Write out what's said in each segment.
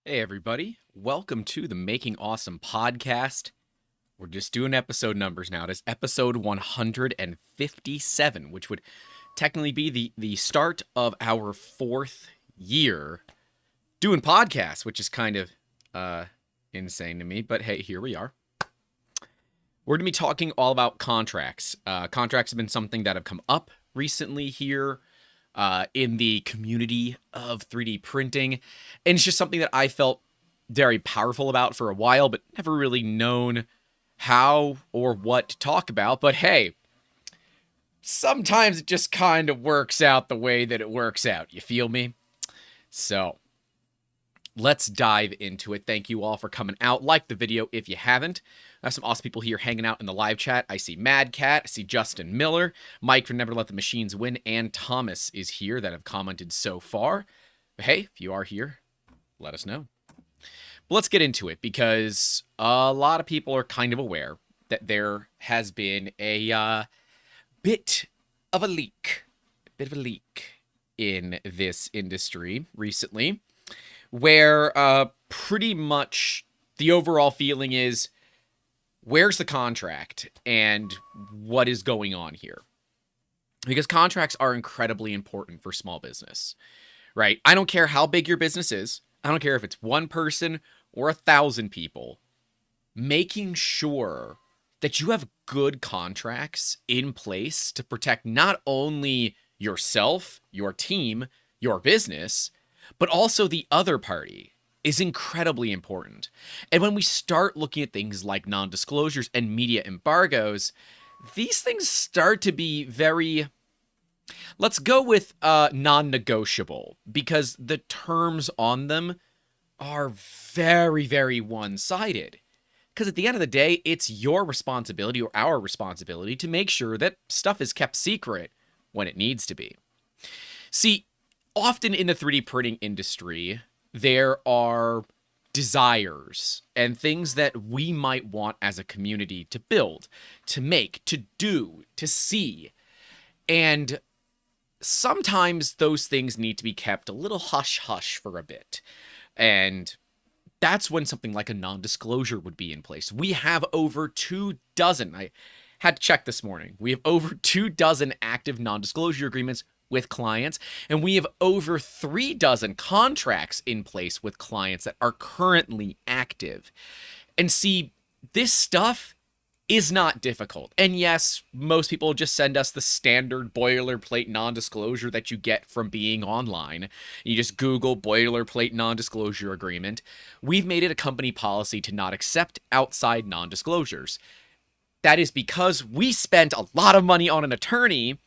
Hey, everybody. Welcome to the Making Awesome podcast. We're just doing episode numbers now. It is episode 157, which would technically be the start of our fourth year doing podcasts, which is kind of insane to me. But hey, here we are. We're going to be talking all about contracts. Contracts have been something that have come up recently here in the community of 3D printing. And it's just something that I felt very powerful about for a while, but never really known how or what to talk about. But hey, sometimes it just kind of works out the way that it works out. You feel me? So let's dive into it. Thank you all for coming out. Like the video if you haven't. I have some awesome people here hanging out in the live chat. I see Mad Cat, I see Justin Miller, Mike from Never Let the Machines Win, and Thomas is here that have commented so far. But hey, if you are here, let us know. But let's get into it because a lot of people are kind of aware that there has been a bit of a leak in this industry recently, where pretty much the overall feeling is, where's the contract and what is going on here? Because contracts are incredibly important for small business, right? I don't care how big your business is. I don't care if it's one person or 1,000 people. Making sure that you have good contracts in place to protect not only yourself, your team, your business, but also the other party is incredibly important. And when we start looking at things like non-disclosures and media embargoes, these things start to be very, let's go with non-negotiable, because the terms on them are very, very one-sided. Because at the end of the day, it's your responsibility or our responsibility to make sure that stuff is kept secret when it needs to be. See, often in the 3D printing industry, there are desires and things that we might want as a community to build, to make, to do, to see. And sometimes those things need to be kept a little hush-hush for a bit. And that's when something like a non-disclosure would be in place. We have over 24, I had to check this morning. We have over 24 active non-disclosure agreements with clients, and we have over 36 contracts in place with clients that are currently active. And see, this stuff is not difficult. And yes, most people just send us the standard boilerplate non-disclosure that you get from being online. You just Google boilerplate non-disclosure agreement. We've made it a company policy to not accept outside non-disclosures. That is because we spent a lot of money on an attorney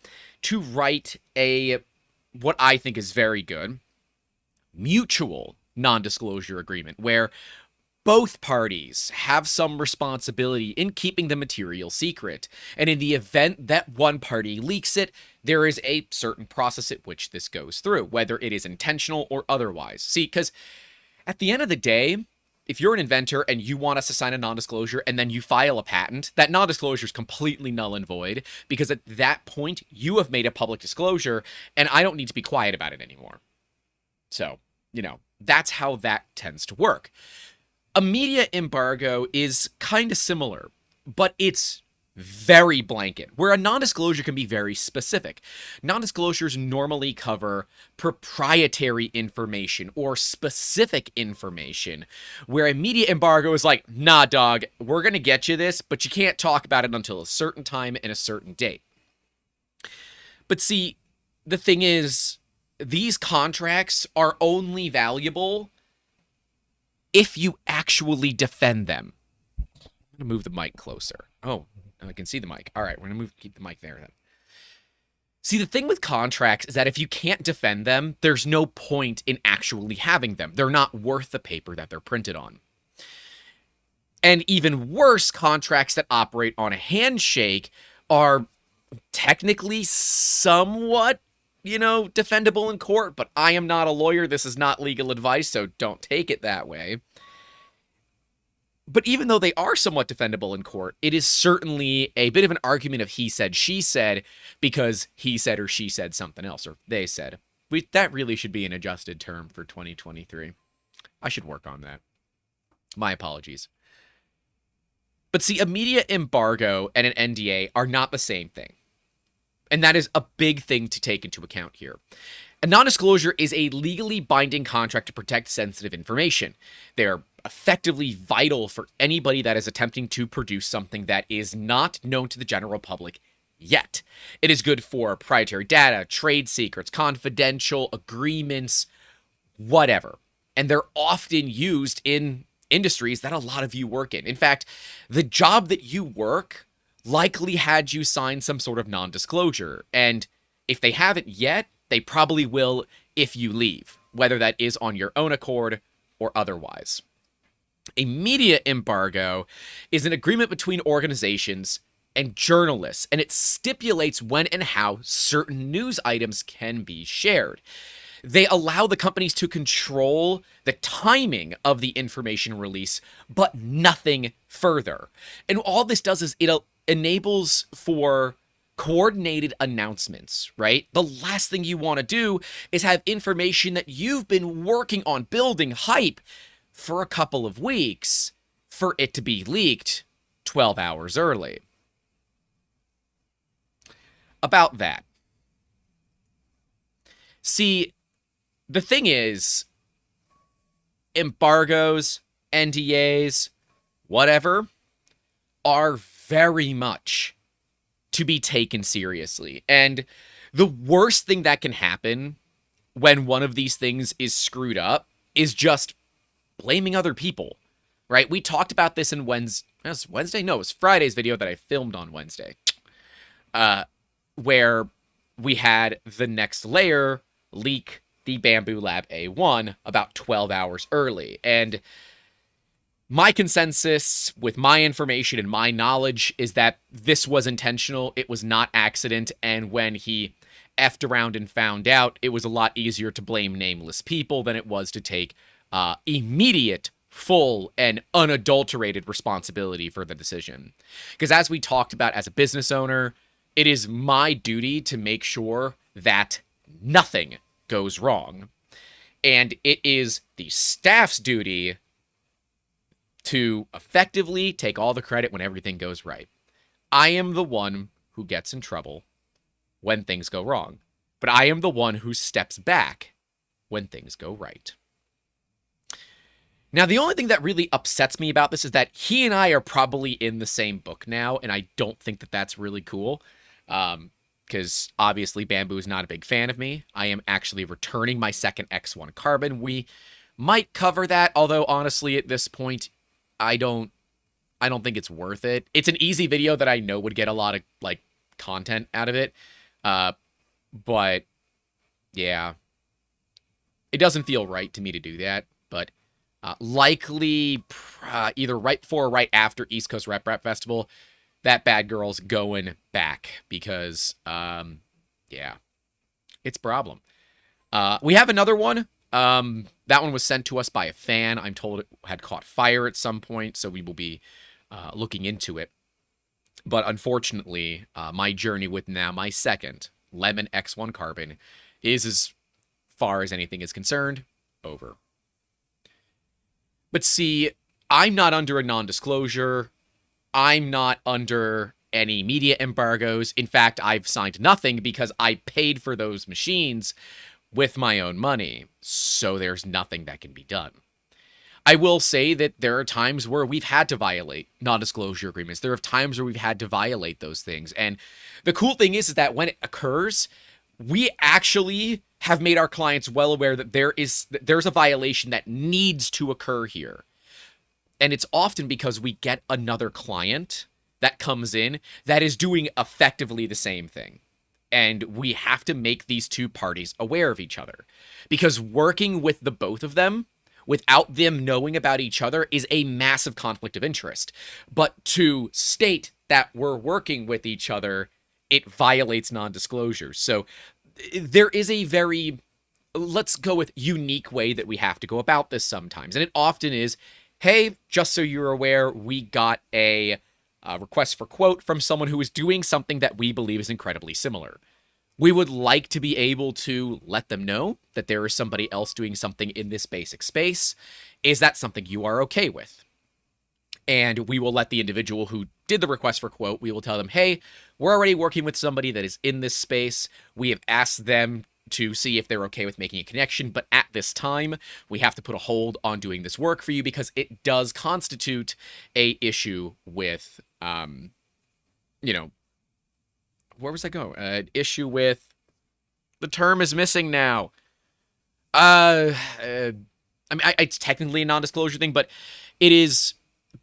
to write what I think is very good, mutual non-disclosure agreement, where both parties have some responsibility in keeping the material secret. And in the event that one party leaks it, there is a certain process at which this goes through, whether it is intentional or otherwise. See, because at the end of the day, if you're an inventor and you want us to sign a non-disclosure and then you file a patent, that non-disclosure is completely null and void, because at that point you have made a public disclosure and I don't need to be quiet about it anymore. So, that's how that tends to work. A media embargo is kind of similar, but it's very blanket, where a non-disclosure can be very specific. Non-disclosures normally cover proprietary information or specific information, where a media embargo is like, nah, dog, we're going to get you this, but you can't talk about it until a certain time and a certain date. But see, the thing is, these contracts are only valuable if you actually defend them. I'm going to move the mic closer. Oh, I can see the mic. All right, we're going to keep the mic there then. See, the thing with contracts is that if you can't defend them, there's no point in actually having them. They're not worth the paper that they're printed on. And even worse, contracts that operate on a handshake are technically somewhat, defendable in court, but I am not a lawyer. This is not legal advice, so don't take it that way. But even though they are somewhat defendable in court, it is certainly a bit of an argument of he said, she said, because he said or she said something else, or they said. That really should be an adjusted term for 2023. I should work on that. My apologies. But see, a media embargo and an NDA are not the same thing. And that is a big thing to take into account here. A non-disclosure is a legally binding contract to protect sensitive information. They're effectively vital for anybody that is attempting to produce something that is not known to the general public yet. It is good for proprietary data, trade secrets, confidential agreements, whatever. And they're often used in industries that a lot of you work in. In fact, the job that you work likely had you sign some sort of non-disclosure. And if they haven't yet, they probably will if you leave, whether that is on your own accord or otherwise. A media embargo is an agreement between organizations and journalists, and it stipulates when and how certain news items can be shared. They allow the companies to control the timing of the information release, but nothing further. And all this does is it enables for coordinated announcements, right? The last thing you want to do is have information that you've been working on building hype for a couple of weeks for it to be leaked 12 hours early. About that. See, the thing is, embargoes, NDAs, whatever, are very much to be taken seriously. And the worst thing that can happen when one of these things is screwed up is just blaming other people, right? We talked about this in Wednesday? No, it was Friday's video that I filmed on Wednesday, where we had the next layer leak the Bamboo Lab A1 about 12 hours early. And my consensus with my information and my knowledge is that this was intentional. It was not accident. And when he effed around and found out, it was a lot easier to blame nameless people than it was to take immediate, full, and unadulterated responsibility for the decision. Because as we talked about as a business owner, it is my duty to make sure that nothing goes wrong. And it is the staff's duty to effectively take all the credit when everything goes right. I am the one who gets in trouble when things go wrong, but I am the one who steps back when things go right. Now, the only thing that really upsets me about this is that he and I are probably in the same book now, and I don't think that that's really cool, because obviously Bamboo is not a big fan of me. I am actually returning my second X1 carbon. We might cover that, although honestly at this point, I don't think it's worth it. It's an easy video that I know would get a lot of like content out of it. But yeah, it doesn't feel right to me to do that, but likely either right before or right after East Coast Rep Festival, that bad girl's going back because yeah, it's a problem. We have another one. That one was sent to us by a fan. I'm told it had caught fire at some point, so we will be looking into it. But unfortunately, my journey with now my second Lemon X1 Carbon is, as far as anything is concerned, over. But see, I'm not under a non-disclosure. I'm not under any media embargoes. In fact, I've signed nothing because I paid for those machines with my own money, so there's nothing that can be done. I will say that there are times where we've had to violate non-disclosure agreements. There are times where we've had to violate those things. And the cool thing is that when it occurs, we actually have made our clients well aware that there's a violation that needs to occur here. And it's often because we get another client that comes in that is doing effectively the same thing. And we have to make these two parties aware of each other. Because working with the both of them, without them knowing about each other, is a massive conflict of interest. But to state that we're working with each other, it violates non-disclosure. So there is a very, let's go with, unique way that we have to go about this sometimes. And it often is, hey, just so you're aware, we got a request for quote from someone who is doing something that we believe is incredibly similar. We would like to be able to let them know that there is somebody else doing something in this basic space. Is that something you are okay with? And we will let the individual who did the request for quote, we will tell them, hey, we're already working with somebody that is in this space. We have asked them to see if they're okay with making a connection, but at this time, we have to put a hold on doing this work for you because it does constitute a issue with, where was I going? An issue with, the term is missing now. It's technically a non-disclosure thing, but it is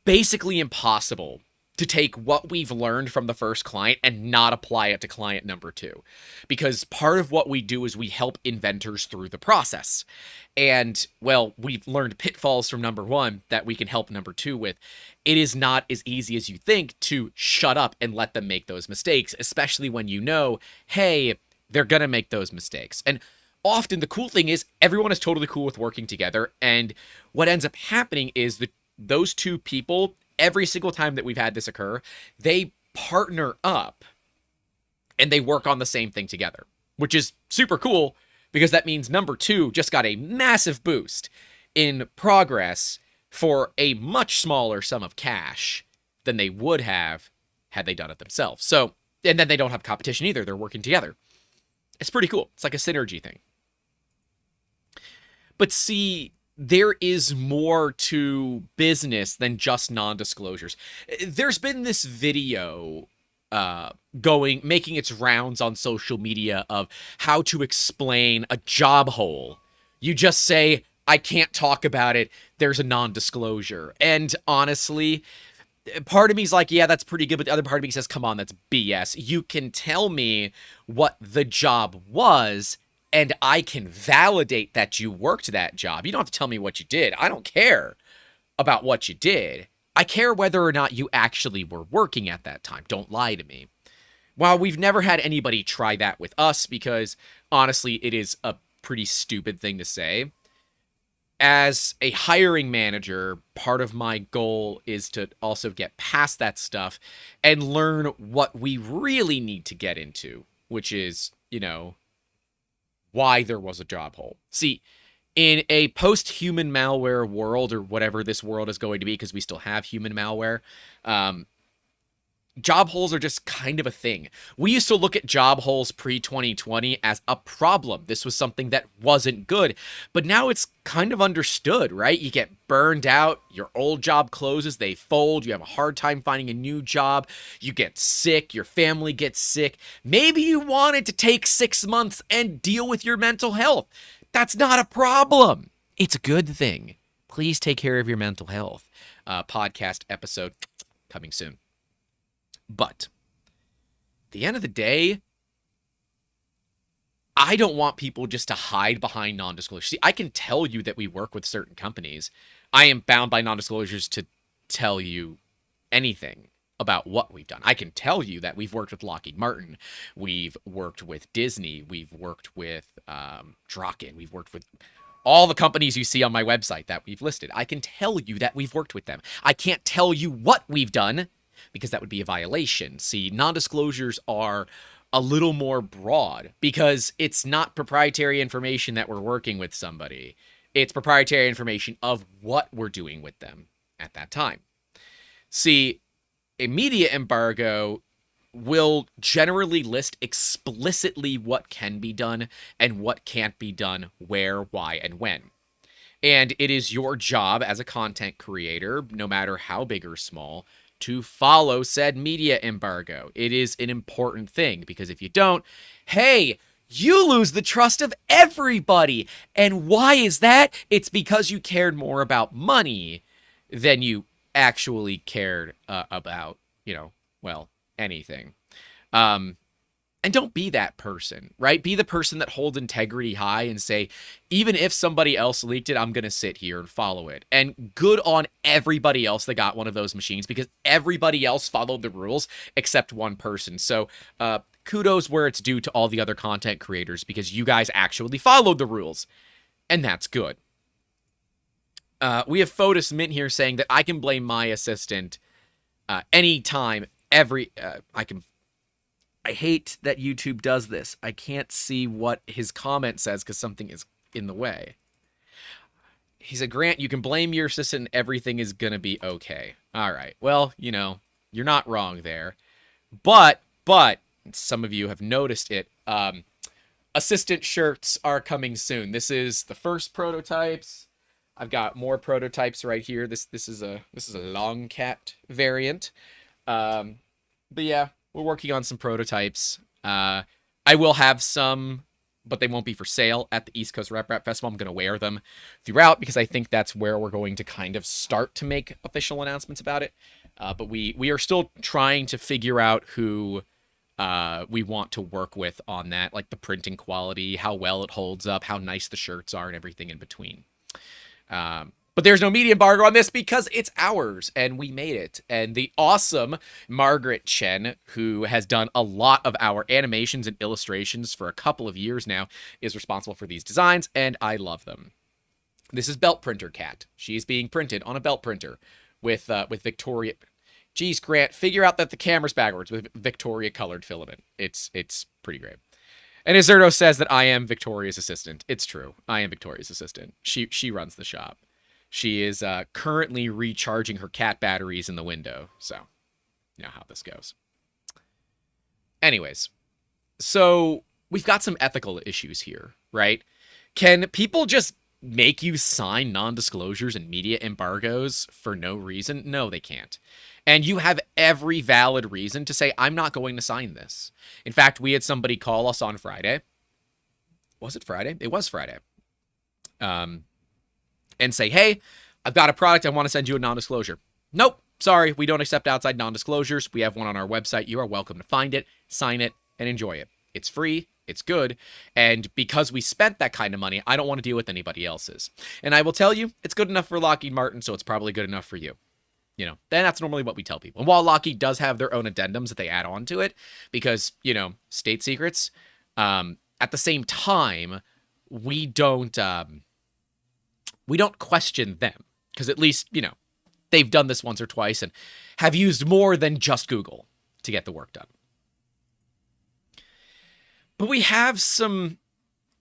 basically impossible to take what we've learned from the first client and not apply it to client number 2. Because part of what we do is we help inventors through the process. And, well, we've learned pitfalls from number 1 that we can help number 2 with. It is not as easy as you think to shut up and let them make those mistakes, especially when you know, hey, they're going to make those mistakes. And often the cool thing is everyone is totally cool with working together. And what ends up happening is those 2 people, every single time that we've had this occur, they partner up and they work on the same thing together, which is super cool because that means number 2 just got a massive boost in progress for a much smaller sum of cash than they would have had they done it themselves. So, and then they don't have competition either. They're working together. It's pretty cool. It's like a synergy thing. But see, there is more to business than just non-disclosures. There's been this video making its rounds on social media of how to explain a job hole. You just say, I can't talk about it. There's a non-disclosure. And honestly, part of me is like, yeah, that's pretty good. But the other part of me says, come on, that's BS. You can tell me what the job was, and I can validate that you worked that job. You don't have to tell me what you did. I don't care about what you did. I care whether or not you actually were working at that time. Don't lie to me. While we've never had anybody try that with us, because honestly, it is a pretty stupid thing to say. As a hiring manager, part of my goal is to also get past that stuff and learn what we really need to get into, which is, why there was a job hole. See, in a post-human malware world, or whatever this world is going to be, because we still have human malware, job holes are just kind of a thing. We used to look at job holes pre-2020 as a problem. This was something that wasn't good. But now it's kind of understood, right? You get burned out, your old job closes, they fold, you have a hard time finding a new job, you get sick, your family gets sick. Maybe you wanted to take 6 months and deal with your mental health. That's not a problem. It's a good thing. Please take care of your mental health. Podcast episode coming soon. But at the end of the day, I don't want people just to hide behind non-disclosure. See, I can tell you that we work with certain companies. I am bound by non-disclosures to tell you anything about what we've done. I can tell you that we've worked with Lockheed Martin. We've worked with Disney. We've worked with Draken. We've worked with all the companies you see on my website that we've listed. I can tell you that we've worked with them. I can't tell you what we've done, because that would be a violation. See, non-disclosures are a little more broad because it's not proprietary information that we're working with somebody. It's proprietary information of what we're doing with them at that time. See, a media embargo will generally list explicitly what can be done and what can't be done, where, why, and when. And it is your job as a content creator, no matter how big or small, to follow said media embargo. It is an important thing because if you don't, hey, you lose the trust of everybody. And why is that? It's because you cared more about money than you actually cared about, anything. And don't be that person, right? Be the person that holds integrity high and say, even if somebody else leaked it, I'm going to sit here and follow it. And good on everybody else that got one of those machines because everybody else followed the rules except one person. So kudos where it's due to all the other content creators because you guys actually followed the rules. And that's good. We have Fotis Mint here saying that I can blame my assistant anytime, I hate that YouTube does this. I can't see what his comment says because something is in the way. He said, Grant, you can blame your assistant and everything is going to be okay. All right. Well, you know, you're not wrong there. But, some of you have noticed it. Assistant shirts are coming soon. This is the first prototypes. I've got more prototypes right here. This is a long cat variant. But yeah, we're working on some prototypes. I will have some, but they won't be for sale at the East Coast Rap Festival. I'm going to wear them throughout because I think that's where we're going to kind of start to make official announcements about it. But we are still trying to figure out who we want to work with on that, like the printing quality, how well it holds up, how nice the shirts are, and everything in between. But there's no media embargo on this because it's ours and we made it. And the awesome Margaret Chen, who has done a lot of our animations and illustrations for a couple of years now, is responsible for these designs, and I love them. This is Belt Printer Cat. She's being printed on a belt printer with Victoria. Geez, Grant, figure out that the camera's backwards with Victoria colored filament. It's pretty great. And Azerto says that I am Victoria's assistant. It's true. I am Victoria's assistant. She runs the shop. She is currently recharging her cat batteries in the window. So, you know how this goes. Anyways, so we've got some ethical issues here, right? Can people just make you sign non-disclosures and media embargoes for no reason? No, they can't. And you have every valid reason to say, I'm not going to sign this. In fact, we had somebody call us on Friday. Was it Friday? It was Friday. And say, hey, I've got a product. I want to send you a non-disclosure. Nope. Sorry. We don't accept outside non-disclosures. We have one on our website. You are welcome to find it, sign it, and enjoy it. It's free. It's good. And because we spent that kind of money, I don't want to deal with anybody else's. And I will tell you, it's good enough for Lockheed Martin, so it's probably good enough for you. You know, then that's normally what we tell people. And while Lockheed does have their own addendums that they add on to it, because, you know, state secrets, at the same time, we don't question them. Because at least, you know, they've done this once or twice and have used more than just Google to get the work done. But we have some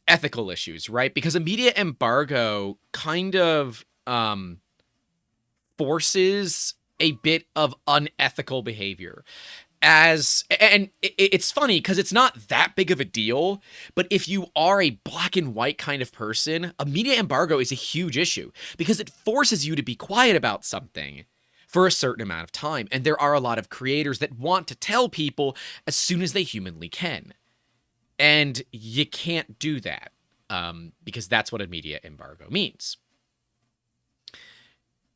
ethical issues, right? Because a media embargo kind of forces a bit of unethical behavior. And it's funny because it's not that big of a deal, but if you are a black and white kind of person, a media embargo is a huge issue because it forces you to be quiet about something for a certain amount of time. And there are a lot of creators that want to tell people as soon as they humanly can. And you can't do that because that's what a media embargo means.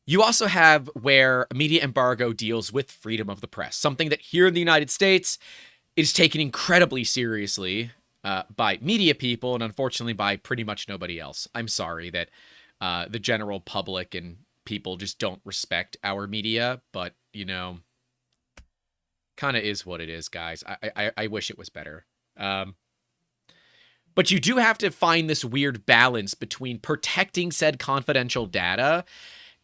You also have where a media embargo deals with freedom of the press, something that here in the United States is taken incredibly seriously by media people and unfortunately by pretty much nobody else. I'm sorry that the general public and people just don't respect our media, but, you know, kind of is what it is, guys. I wish it was better. But you do have to find this weird balance between protecting said confidential data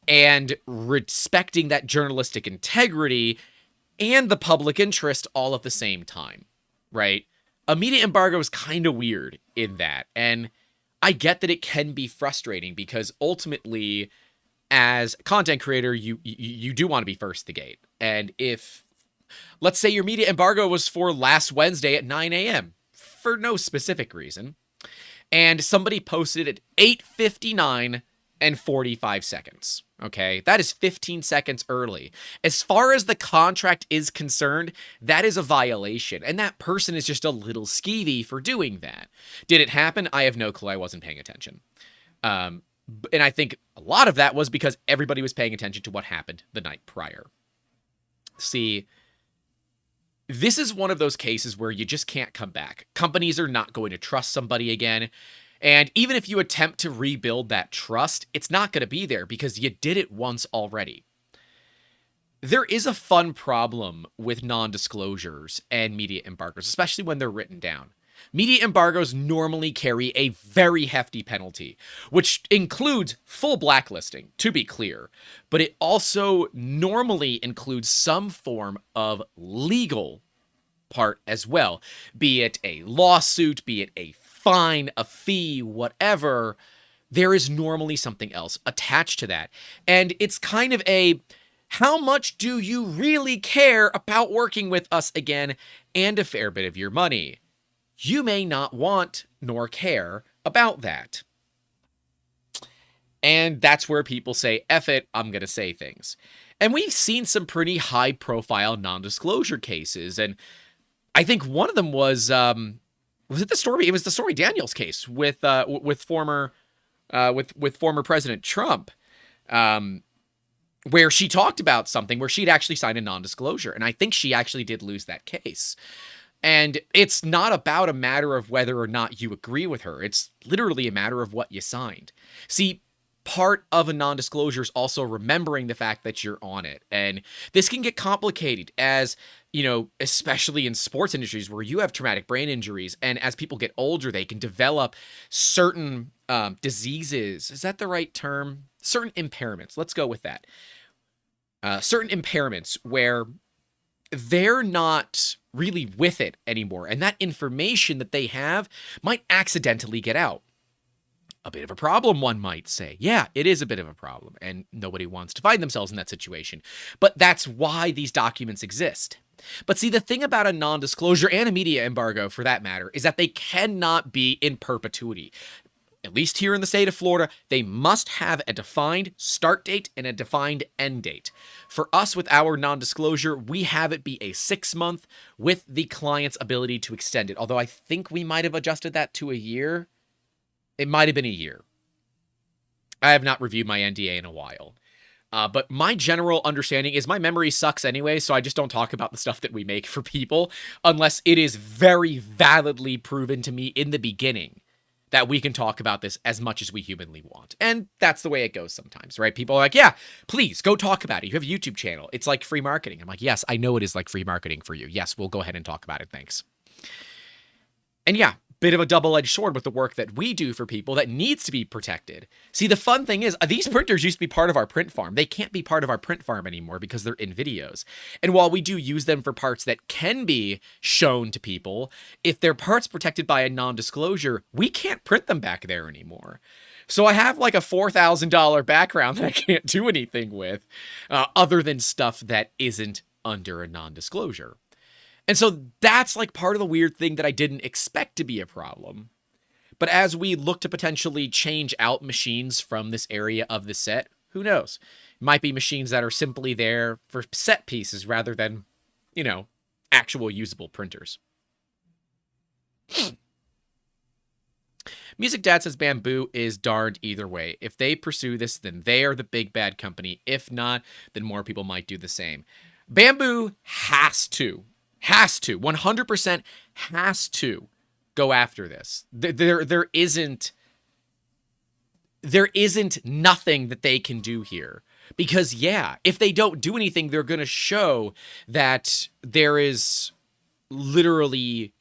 and respecting that journalistic integrity and the public interest all at the same time, right? A media embargo is kind of weird in that. And I get that it can be frustrating because ultimately, as a content creator, you do want to be first to the gate. And if, let's say your media embargo was for last Wednesday at 9 a.m., for no specific reason, and somebody posted at 8:59 and 45 seconds. Okay, that is 15 seconds early. As far as the contract is concerned, that is a violation, and that person is just a little skeevy for doing that. Did it happen? I have no clue. I wasn't paying attention. And I think a lot of that was because everybody was paying attention to what happened the night prior. See, this is one of those cases where you just can't come back. Companies are not going to trust somebody again. And even if you attempt to rebuild that trust, it's not going to be there because you did it once already. There is a fun problem with non-disclosures and media embargoes, especially when they're written down. Media embargoes normally carry a very hefty penalty, which includes full blacklisting, to be clear, but it also normally includes some form of legal part as well. Be it a lawsuit, be it a fine, a fee, whatever, there is normally something else attached to that. And it's kind of a, how much do you really care about working with us again, and a fair bit of your money. You may not want nor care about that. And that's where people say, F it, I'm going to say things. And we've seen some pretty high-profile non-disclosure cases, and I think one of them was it the Stormy? It was the Stormy Daniels case with former President Trump, where she talked about something where she'd actually signed a non-disclosure, and I think she actually did lose that case. And it's not about a matter of whether or not you agree with her. It's literally a matter of what you signed. See, part of a non-disclosure is also remembering the fact that you're on it. And this can get complicated as, you know, especially in sports industries where you have traumatic brain injuries. And as people get older, they can develop certain diseases. Is that the right term? Certain impairments. Let's go with that. Certain impairments where they're not really with it anymore. And that information that they have might accidentally get out. A bit of a problem, one might say. Yeah, it is a bit of a problem, and nobody wants to find themselves in that situation. But that's why these documents exist. But see, the thing about a non-disclosure, and a media embargo for that matter, is that they cannot be in perpetuity. At least here in the state of Florida, they must have a defined start date and a defined end date. For us, with our non-disclosure, we have it be a 6-month with the client's ability to extend it. Although I think we might have adjusted that to a year. It might have been a year. I have not reviewed my NDA in a while. But my general understanding is my memory sucks anyway, so I just don't talk about the stuff that we make for people unless it is very validly proven to me in the beginning that we can talk about this as much as we humanly want. And that's the way it goes sometimes, right? People are like, yeah, please go talk about it. You have a YouTube channel. It's like free marketing. I'm like, yes, I know it is like free marketing for you. Yes, we'll go ahead and talk about it. Thanks. And yeah, bit of a double-edged sword with the work that we do for people that needs to be protected. See, the fun thing is, these printers used to be part of our print farm. They can't be part of our print farm anymore because they're in videos. And while we do use them for parts that can be shown to people, if they're parts protected by a non-disclosure, we can't print them back there anymore. So I have like a $4,000 background that I can't do anything with, other than stuff that isn't under a non-disclosure. And so that's like part of the weird thing that I didn't expect to be a problem. But as we look to potentially change out machines from this area of the set, who knows? It might be machines that are simply there for set pieces rather than, you know, actual usable printers. Music Dad says Bamboo is darned either way. If they pursue this, then they are the big bad company. If not, then more people might do the same. Bamboo has to 100% has to go after this. There isn't nothing that they can do here. Because yeah, if they don't do anything, they're going to show that there is literally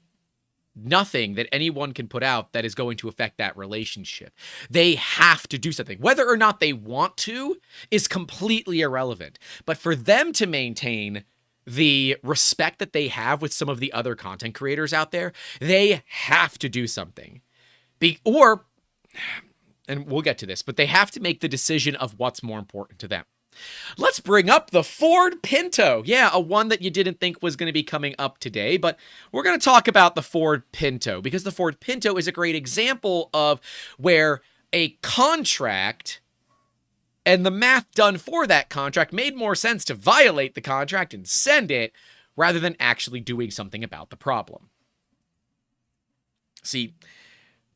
nothing that anyone can put out that is going to affect that relationship. They have to do something. Whether or not they want to is completely irrelevant. But for them to maintain the respect that they have with some of the other content creators out there, they have to do something. And we'll get to this, but they have to make the decision of what's more important to them. Let's bring up the Ford Pinto. Yeah, a one that you didn't think was going to be coming up today, but we're going to talk about the Ford Pinto because the Ford Pinto is a great example of where a contract and the math done for that contract made more sense to violate the contract and send it rather than actually doing something about the problem. See,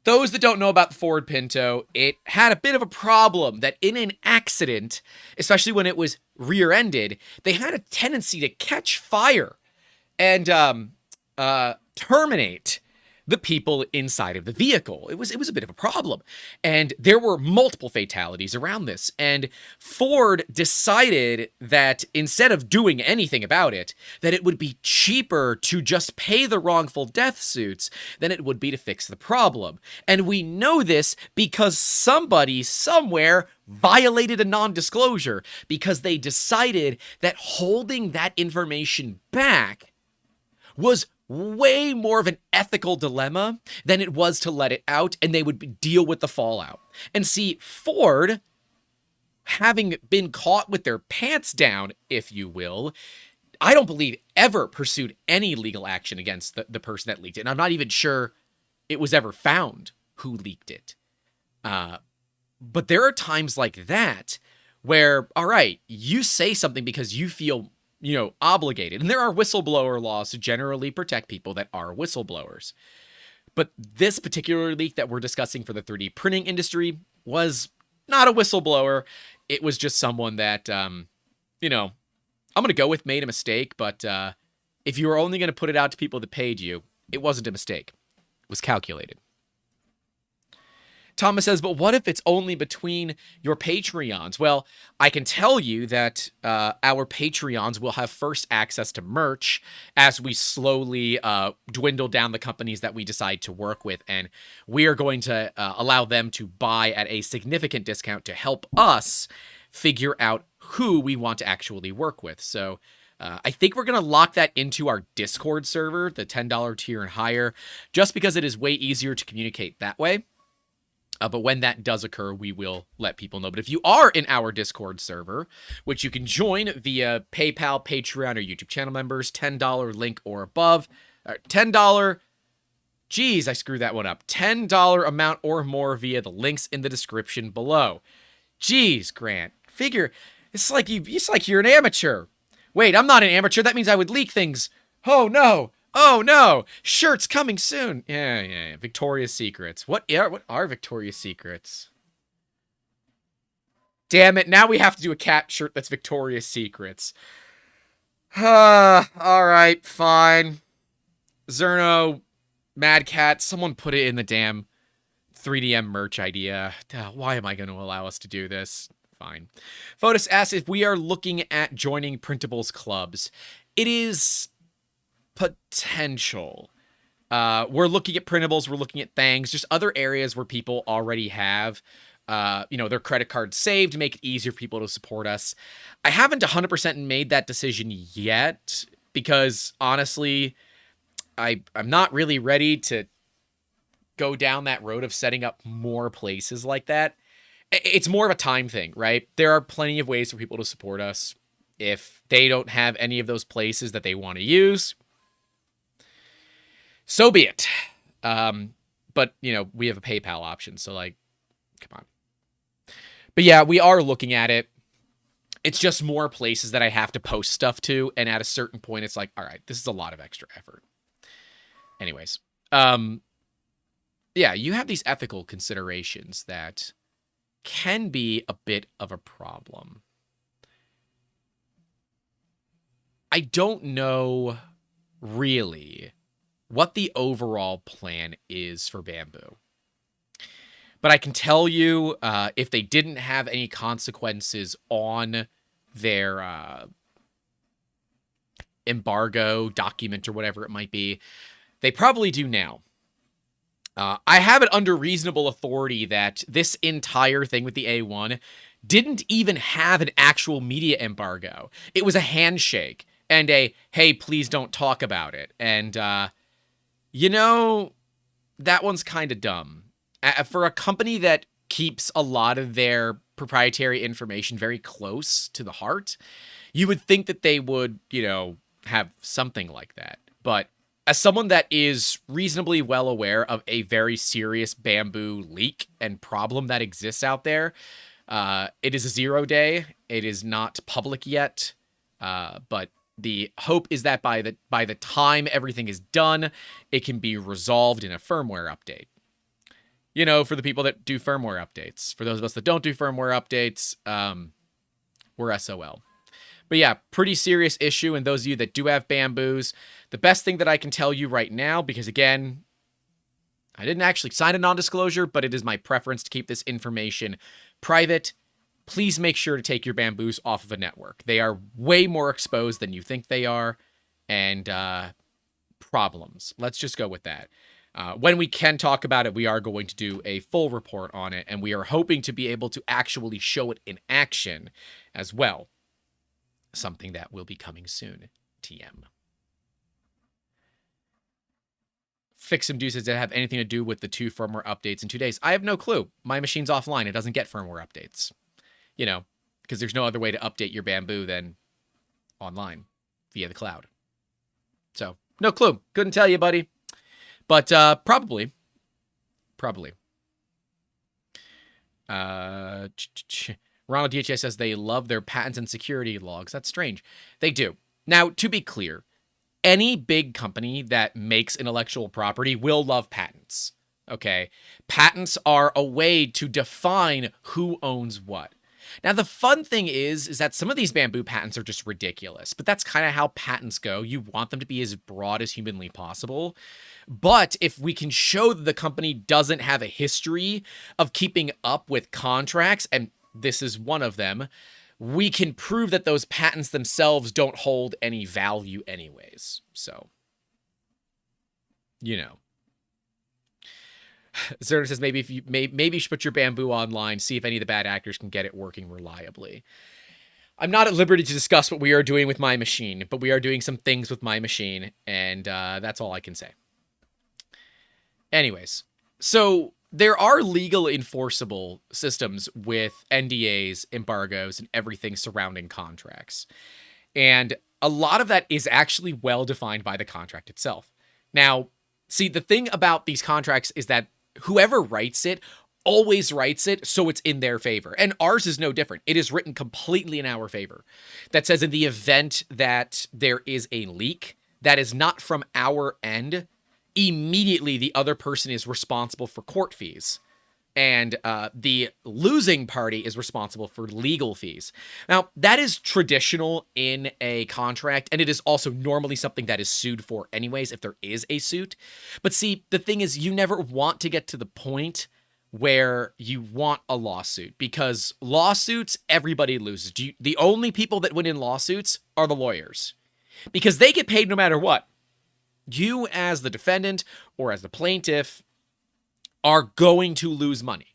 those that don't know about the Ford Pinto, it had a bit of a problem that in an accident, especially when it was rear-ended, they had a tendency to catch fire and terminate the people inside of the vehicle. It was a bit of a problem. And there were multiple fatalities around this. And Ford decided that instead of doing anything about it, that it would be cheaper to just pay the wrongful death suits than it would be to fix the problem. And we know this because somebody somewhere violated a non-disclosure because they decided that holding that information back was way more of an ethical dilemma than it was to let it out, and they would deal with the fallout. And see, Ford, having been caught with their pants down, if you will, I don't believe ever pursued any legal action against the person that leaked it. And I'm not even sure it was ever found who leaked it. But there are times like that where, all right, you say something because you feel, obligated. And there are whistleblower laws to generally protect people that are whistleblowers. But this particular leak that we're discussing for the 3D printing industry was not a whistleblower. It was just someone that, I'm going to go with made a mistake, but if you were only going to put it out to people that paid you, it wasn't a mistake. It was calculated. Thomas says, but what if it's only between your Patreons? Well, I can tell you that our Patreons will have first access to merch as we slowly dwindle down the companies that we decide to work with. And we are going to allow them to buy at a significant discount to help us figure out who we want to actually work with. So I think we're going to lock that into our Discord server, the $10 tier and higher, just because it is way easier to communicate that way. But when that does occur, we will let people know. But if you are in our Discord server, which you can join via PayPal, Patreon, or YouTube channel members, $10 link or above, $10, geez, I screwed that one up, $10 amount or more via the links in the description below. Geez, Grant, figure, it's like you're an amateur. Wait, I'm not an amateur. That means I would leak things. Oh, no. Oh, no. Shirts coming soon. Yeah. Victoria's Secrets. What are Victoria's Secrets? Damn it. Now we have to do a cat shirt that's Victoria's Secrets. All right, fine. Zerno, Mad Cat, someone put it in the damn 3DM merch idea. Why am I going to allow us to do this? Fine. Fotis asks if we are looking at joining printables clubs. It is potential. We're looking at printables, we're looking at things, just other areas where people already have, their credit card saved to make it easier for people to support us. I haven't 100% made that decision yet because honestly, I'm not really ready to go down that road of setting up more places like that. It's more of a time thing, right? There are plenty of ways for people to support us. If they don't have any of those places that they want to use, so be it. But, we have a PayPal option, so, come on. But, yeah, we are looking at it. It's just more places that I have to post stuff to, and at a certain point, it's like, all right, this is a lot of extra effort. Anyways, yeah, you have these ethical considerations that can be a bit of a problem. I don't know, really, what the overall plan is for Bamboo. But I can tell you, if they didn't have any consequences on their embargo document or whatever it might be, they probably do now. I have it under reasonable authority that this entire thing with the A1 didn't even have an actual media embargo. It was a handshake and a, hey, please don't talk about it. And, that one's kind of dumb. For a company that keeps a lot of their proprietary information very close to the heart, you would think that they would, have something like that. But as someone that is reasonably well aware of a very serious Bamboo leak and problem that exists out there, it is a 0 day. It is not public yet, but the hope is that by the time everything is done, it can be resolved in a firmware update. For the people that do firmware updates. For those of us that don't do firmware updates, we're SOL. But yeah, pretty serious issue. And those of you that do have Bamboos, the best thing that I can tell you right now, because again, I didn't actually sign a non-disclosure, but it is my preference to keep this information private. Please make sure to take your Bamboos off of a network. They are way more exposed than you think they are. And problems. Let's just go with that. When we can talk about it, we are going to do a full report on it, and we are hoping to be able to actually show it in action as well. Something that will be coming soon, TM. fix some deuces that have anything to do with the 2 firmware updates in 2 days? I have no clue. My machine's offline. It doesn't get firmware updates. You know, because there's no other way to update your Bamboo than online via the cloud. So, no clue. Couldn't tell you, buddy. But probably. Ronald DHS says they love their patents and security logs. That's strange. They do. Now, to be clear, any big company that makes intellectual property will love patents. Okay? Patents are a way to define who owns what. Now, the fun thing is that some of these Bamboo patents are just ridiculous, but that's kind of how patents go. You want them to be as broad as humanly possible. But if we can show that the company doesn't have a history of keeping up with contracts, and this is one of them, we can prove that those patents themselves don't hold any value anyways. So, you know. Zerner says maybe you should put your Bamboo online, see if any of the bad actors can get it working reliably. I'm not at liberty to discuss what we are doing with my machine, but we are doing some things with my machine, and that's all I can say. Anyways, so there are legal enforceable systems with NDAs, embargoes, and everything surrounding contracts. And a lot of that is actually well defined by the contract itself. Now, see, the thing about these contracts is that whoever writes it always writes it so it's in their favor. And ours is no different. It is written completely in our favor. That says in the event that there is a leak that is not from our end, immediately the other person is responsible for court fees. And the losing party is responsible for legal fees. Now, that is traditional in a contract, and it is also normally something that is sued for anyways if there is a suit. But see, the thing is, you never want to get to the point where you want a lawsuit, because lawsuits, everybody loses. The only people that win in lawsuits are the lawyers, because they get paid no matter what. You as the defendant or as the plaintiff are going to lose money.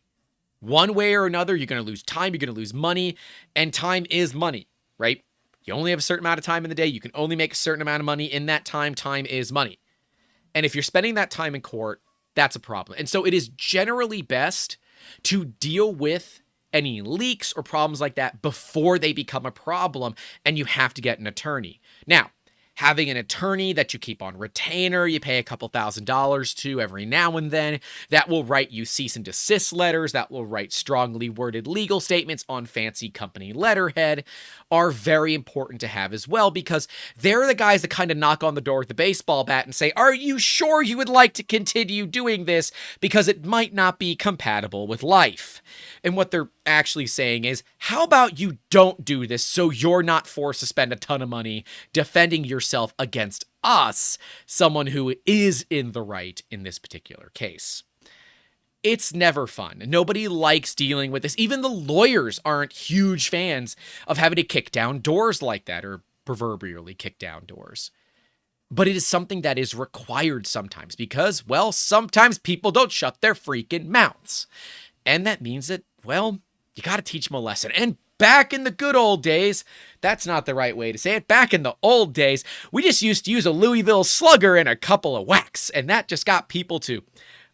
One way or another, you're going to lose time, you're going to lose money, and time is money, right? You only have a certain amount of time in the day. You can only make a certain amount of money in that time. Time is money. And if you're spending that time in court, that's a problem. And so it is generally best to deal with any leaks or problems like that before they become a problem, and you have to get an attorney. Now, having an attorney that you keep on retainer, you pay a couple $1,000s to every now and then, that will write you cease and desist letters, that will write strongly worded legal statements on fancy company letterhead, are very important to have as well, because they're the guys that kind of knock on the door with the baseball bat and say, are you sure you would like to continue doing this? Because it might not be compatible with life. And what they're actually saying is, how about you don't do this so you're not forced to spend a ton of money defending yourself against us, someone who is in the right in this particular case. It's never fun. Nobody likes dealing with this. Even the lawyers aren't huge fans of having to kick down doors like that, or proverbially kick down doors. But it is something that is required sometimes because, well, sometimes people don't shut their freaking mouths. And that means that, well, you got to teach them a lesson. And back in the good old days, that's not the right way to say it. Back in the old days, we just used to use a Louisville Slugger and a couple of whacks. And that just got people to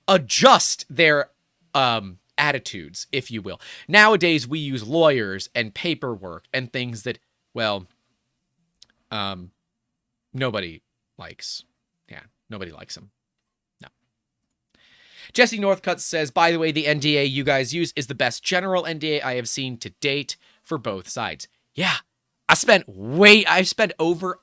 adjust their attitudes, if you will. Nowadays, we use lawyers and paperwork and things that, well, nobody likes. Yeah, nobody likes them. No. Jesse Northcutt says, by the way, the NDA you guys use is the best general NDA I have seen to date for both sides. Yeah, I spent over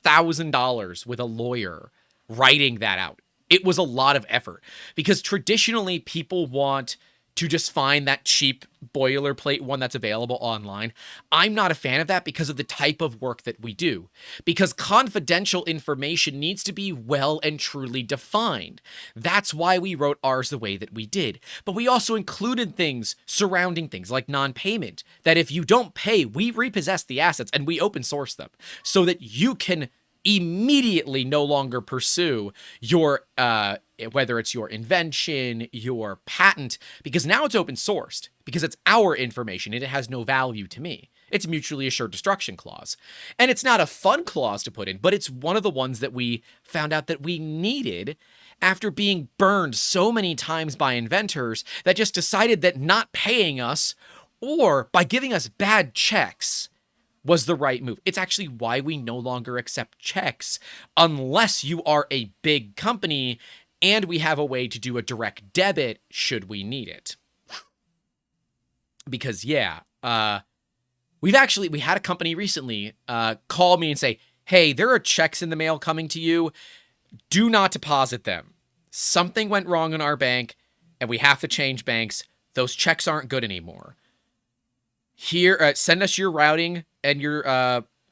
$1,000 with a lawyer writing that out. It was a lot of effort because traditionally people want to just find that cheap boilerplate one that's available online. I'm not a fan of that because of the type of work that we do. Because confidential information needs to be well and truly defined. That's why we wrote ours the way that we did. But we also included things surrounding things like non-payment, that if you don't pay, we repossess the assets and we open source them so that you can immediately no longer pursue your, whether it's your invention, your patent, because now it's open sourced, because it's our information and it has no value to me. It's a mutually assured destruction clause. And it's not a fun clause to put in, but it's one of the ones that we found out that we needed. after being burned so many times by inventors that just decided that not paying us or by giving us bad checks was the right move. It's actually why we no longer accept checks unless you are a big company and we have a way to do a direct debit should we need it. Because we had a company recently call me and say, hey, there are checks in the mail coming to you. Do not deposit them. Something went wrong in our bank and we have to change banks. Those checks aren't good anymore. Here, send us your routing and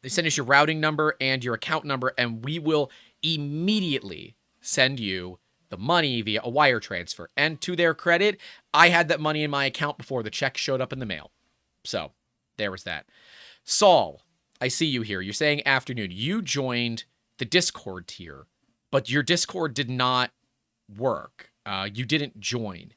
send us your routing number and your account number, and we will immediately send you the money via a wire transfer. And to their credit, I had that money in my account before the check showed up in the mail. So there was that. Saul, I see you here. You're saying afternoon. You joined the Discord tier, but your Discord did not work. You didn't join.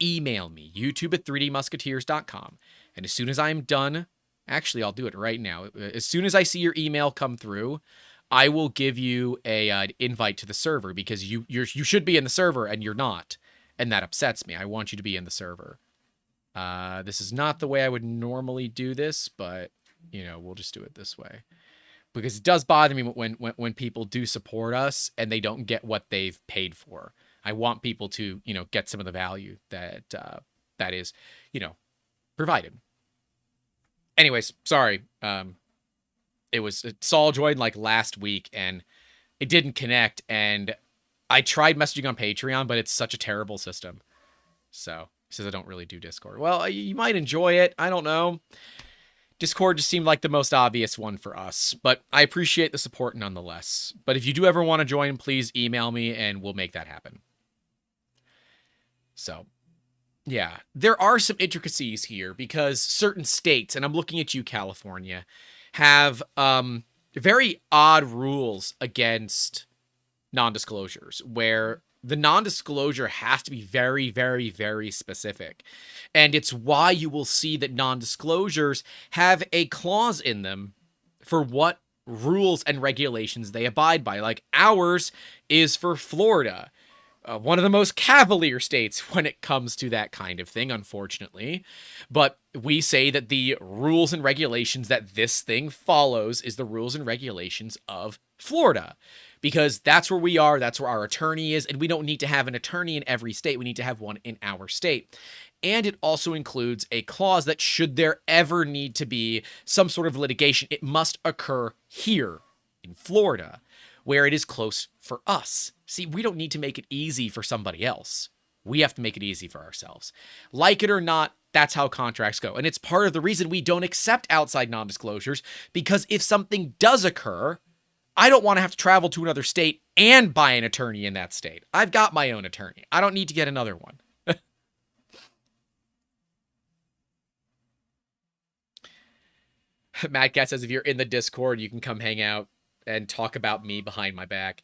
Email me, youtube@3dmusketeers.com. And as soon as I'm done, actually, I'll do it right now. As soon as I see your email come through, I will give you an invite to the server, because you should be in the server and you're not. And that upsets me. I want you to be in the server. This is not the way I would normally do this, but, we'll just do it this way. Because it does bother me when people do support us and they don't get what they've paid for. I want people to, get some of the value that is, provided. Anyways, sorry. Saul joined like last week and it didn't connect, and I tried messaging on Patreon, but it's such a terrible system. So he says I don't really do Discord. Well, you might enjoy it. I don't know. Discord just seemed like the most obvious one for us, but I appreciate the support nonetheless. But if you do ever want to join, please email me and we'll make that happen. So, yeah, there are some intricacies here because certain states, and I'm looking at you, California, have very odd rules against non-disclosures, where the non-disclosure has to be very, very, very specific. And it's why you will see that non-disclosures have a clause in them for what rules and regulations they abide by. Like ours is for Florida. One of the most cavalier states when it comes to that kind of thing, unfortunately. But we say that the rules and regulations that this thing follows is the rules and regulations of Florida. Because that's where we are, that's where our attorney is, and we don't need to have an attorney in every state, we need to have one in our state. And it also includes a clause that should there ever need to be some sort of litigation, it must occur here in Florida, where it is close for us. See, we don't need to make it easy for somebody else. We have to make it easy for ourselves. Like it or not, that's how contracts go. And it's part of the reason we don't accept outside non-disclosures, because if something does occur, I don't want to have to travel to another state and buy an attorney in that state. I've got my own attorney. I don't need to get another one. Mad Cat says if you're in the Discord, you can come hang out and talk about me behind my back.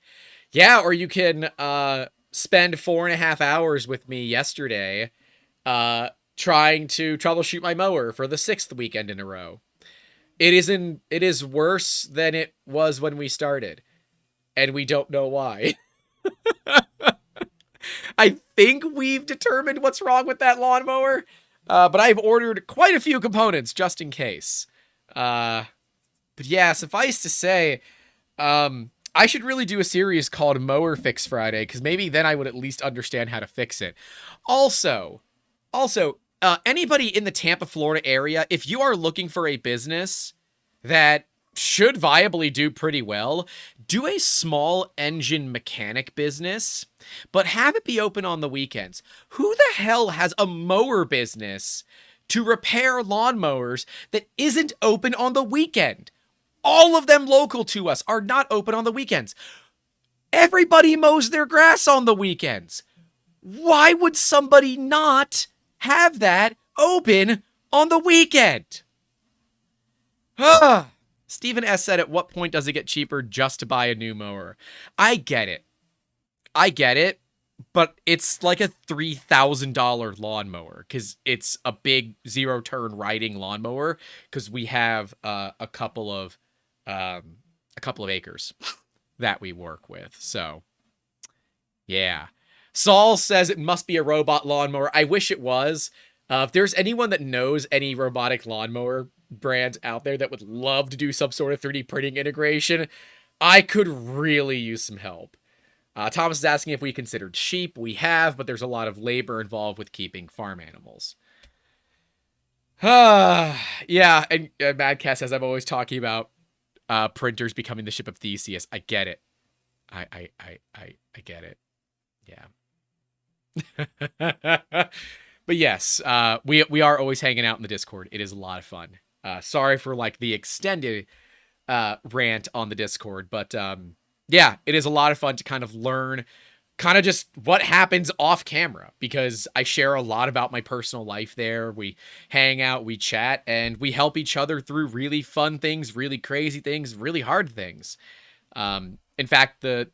Yeah, or you can spend 4.5 hours with me yesterday trying to troubleshoot my mower for the 6th weekend in a row. It is worse than it was when we started, and we don't know why. I think we've determined what's wrong with that lawnmower, but I've ordered quite a few components just in case. But yeah, suffice to say, I should really do a series called Mower Fix Friday, because maybe then I would at least understand how to fix it. Also, anybody in the Tampa, Florida area, if you are looking for a business that should viably do pretty well, do a small engine mechanic business, but have it be open on the weekends. Who the hell has a mower business to repair lawnmowers that isn't open on the weekend? All of them local to us are not open on the weekends. Everybody mows their grass on the weekends. Why would somebody not have that open on the weekend? Stephen S. said, at what point does it get cheaper just to buy a new mower? I get it, but it's like a $3,000 lawnmower because it's a big zero-turn riding lawnmower because we have a couple of acres that we work with. So, Yeah. Saul says it must be a robot lawnmower. I wish it was. If there's anyone that knows any robotic lawnmower brands out there that would love to do some sort of 3D printing integration, I could really use some help. Thomas is asking if we considered sheep. We have, but there's a lot of labor involved with keeping farm animals. Yeah, and Madcast says I'm always talking about printers becoming the ship of Theseus. I get it. I get it. Yeah. But yes, we are always hanging out in the Discord. It is a lot of fun. Sorry for like the extended rant on the Discord, but yeah, it is a lot of fun to kind of learn kind of just what happens off camera, because I share a lot about my personal life there. We hang out, we chat, and we help each other through really fun things, really crazy things, really hard things. In fact, the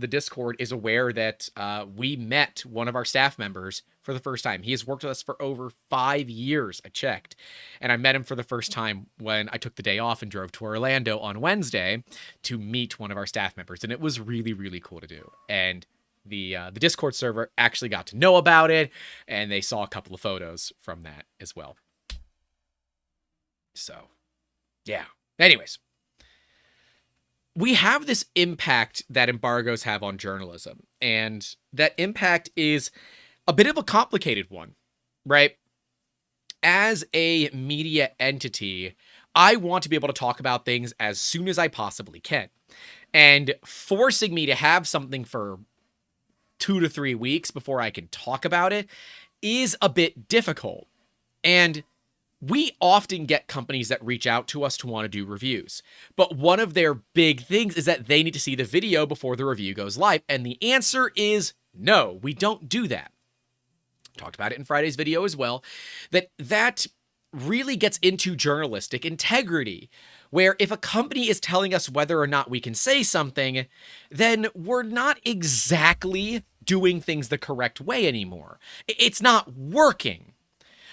Discord is aware that we met one of our staff members for the first time. He has worked with us for over 5 years, I checked. And I met him for the first time when I took the day off and drove to Orlando on Wednesday to meet one of our staff members. And it was really, really cool to do. And the Discord server actually got to know about it, and they saw a couple of photos from that as well. So, yeah. Anyways. We have this impact that embargoes have on journalism, and that impact is a bit of a complicated one, right? As a media entity, I want to be able to talk about things as soon as I possibly can. And forcing me to have something for 2 to 3 weeks before I can talk about it is a bit difficult. And we often get companies that reach out to us to want to do reviews. But one of their big things is that they need to see the video before the review goes live. And the answer is no, we don't do that. Talked about it in Friday's video as well, that really gets into journalistic integrity, where if a company is telling us whether or not we can say something, then we're not exactly doing things the correct way anymore. It's not working.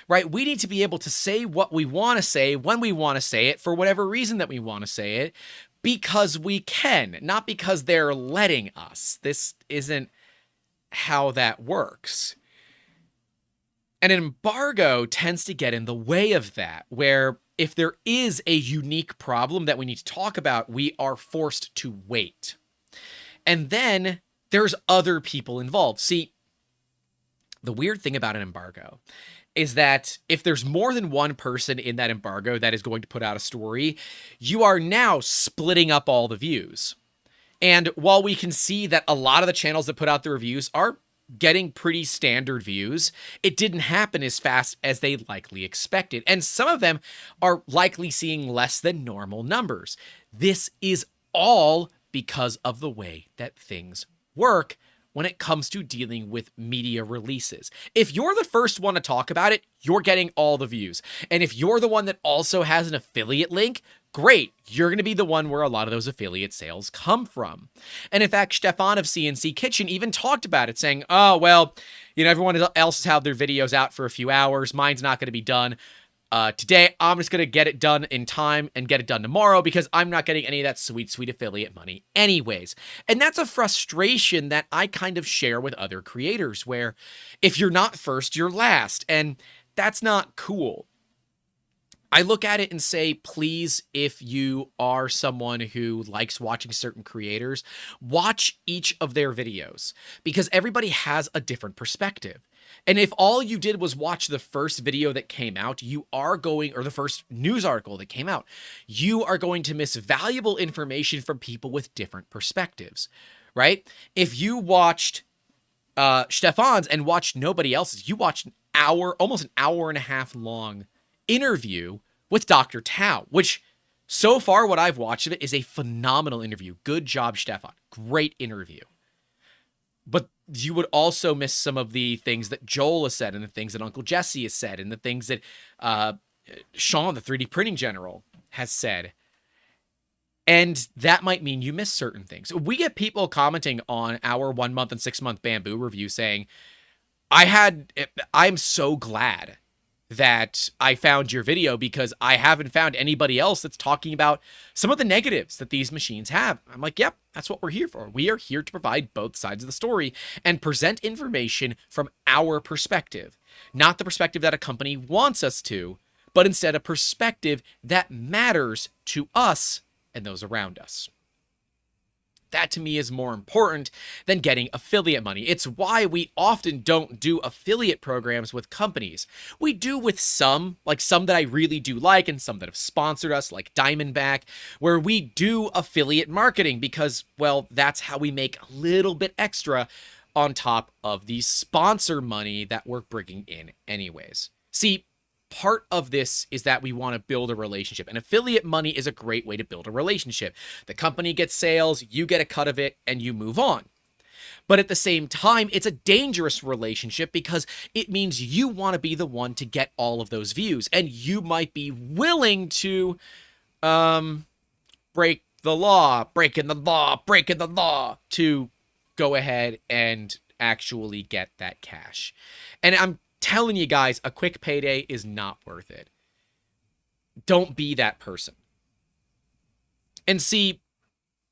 Right? We need to be able to say what we want to say when we want to say it for whatever reason that we want to say it, because we can, not because they're letting us. This isn't how that works. And an embargo tends to get in the way of that, where if there is a unique problem that we need to talk about, we are forced to wait. And then there's other people involved. See, the weird thing about an embargo is that if there's more than one person in that embargo that is going to put out a story, you are now splitting up all the views. And while we can see that a lot of the channels that put out the reviews are getting pretty standard views, it didn't happen as fast as they likely expected. And some of them are likely seeing less than normal numbers. This is all because of the way that things work when it comes to dealing with media releases. If you're the first one to talk about it, you're getting all the views. And if you're the one that also has an affiliate link, great. You're going to be the one where a lot of those affiliate sales come from. And in fact, Stefan of CNC Kitchen even talked about it, saying, oh, well, everyone else has had their videos out for a few hours. Mine's not going to be done today. I'm just going to get it done in time and get it done tomorrow because I'm not getting any of that sweet, sweet affiliate money anyways. And that's a frustration that I kind of share with other creators, where if you're not first, you're last. And that's not cool. I look at it and say, please, if you are someone who likes watching certain creators, watch each of their videos, because everybody has a different perspective. And if all you did was watch the first video that came out, or the first news article that came out, you are going to miss valuable information from people with different perspectives, right? If you watched Stefan's and watched nobody else's, you watched almost an hour and a half long interview with Dr. Tao, which so far what I've watched of it is a phenomenal interview. Good job, Stefan. Great interview. But you would also miss some of the things that Joel has said, and the things that Uncle Jesse has said, and the things that Sean, the 3D printing general, has said. And that might mean you miss certain things. We get people commenting on our 1 month and 6 month bamboo review saying, I'm so glad that I found your video because I haven't found anybody else that's talking about some of the negatives that these machines have. I'm like, yep, that's what we're here for. We are here to provide both sides of the story and present information from our perspective, not the perspective that a company wants us to, but instead a perspective that matters to us and those around us. That to me is more important than getting affiliate money. It's why we often don't do affiliate programs with companies. We do with some, like some that I really do like and some that have sponsored us, like Diamondback, where we do affiliate marketing because, well, that's how we make a little bit extra on top of the sponsor money that we're bringing in anyways. See, part of this is that we want to build a relationship, and affiliate money is a great way to build a relationship. The company gets sales, you get a cut of it, and you move on. But at the same time, it's a dangerous relationship because it means you want to be the one to get all of those views, and you might be willing to breaking the law to go ahead and actually get that cash. And I'm telling you guys, a quick payday is not worth it. Don't be that person. And see,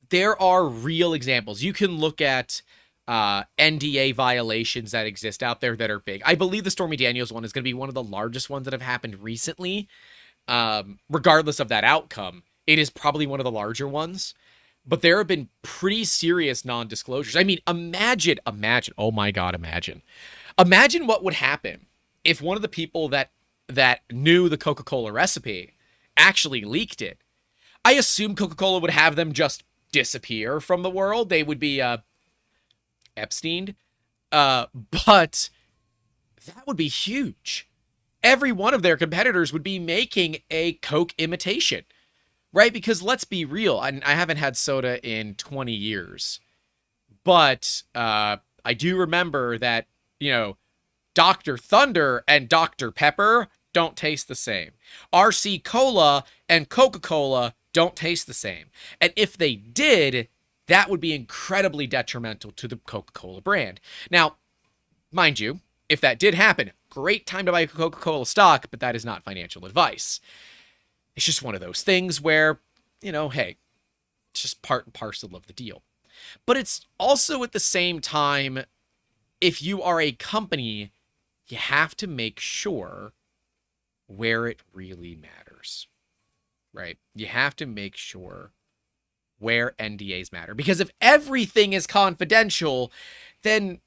there are real examples. You can look at NDA violations that exist out there that are big. I believe the Stormy Daniels one is going to be one of the largest ones that have happened recently. Regardless of that outcome, it is probably one of the larger ones. But there have been pretty serious non-disclosures. I mean, imagine, oh my God, imagine what would happen if one of the people that knew the Coca-Cola recipe actually leaked it. I assume Coca-Cola would have them just disappear from the world. They would be Epsteined. But that would be huge. Every one of their competitors would be making a Coke imitation, right? Because let's be real. I haven't had soda in 20 years. But I do remember that, Dr. Thunder and Dr. Pepper don't taste the same. RC Cola and Coca-Cola don't taste the same. And if they did, that would be incredibly detrimental to the Coca-Cola brand. Now, mind you, if that did happen, great time to buy Coca-Cola stock, but that is not financial advice. It's just one of those things where, hey, it's just part and parcel of the deal. But it's also at the same time, if you are a company, you have to make sure where it really matters, right? You have to make sure where NDAs matter. Because if everything is confidential, then,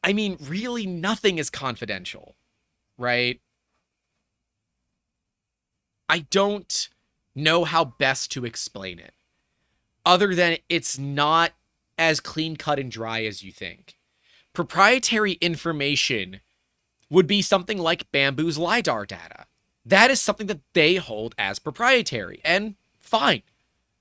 really nothing is confidential, right? I don't know how best to explain it, other than it's not as clean cut and dry as you think. Proprietary information would be something like Bamboo's LiDAR data. That is something that they hold as proprietary, and fine.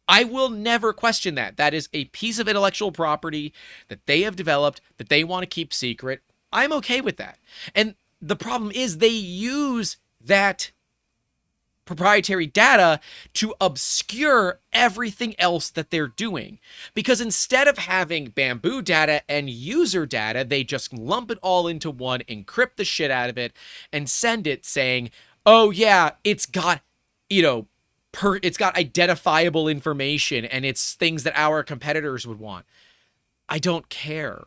I will never question that. That is a piece of intellectual property that they have developed that they want to keep secret. I'm okay with that. And the problem is they use that proprietary data to obscure everything else that they're doing. Because instead of having Bamboo data and user data, they just lump it all into one, encrypt the shit out of it, and send it saying, oh yeah, it's got, it's got identifiable information and it's things that our competitors would want. I don't care.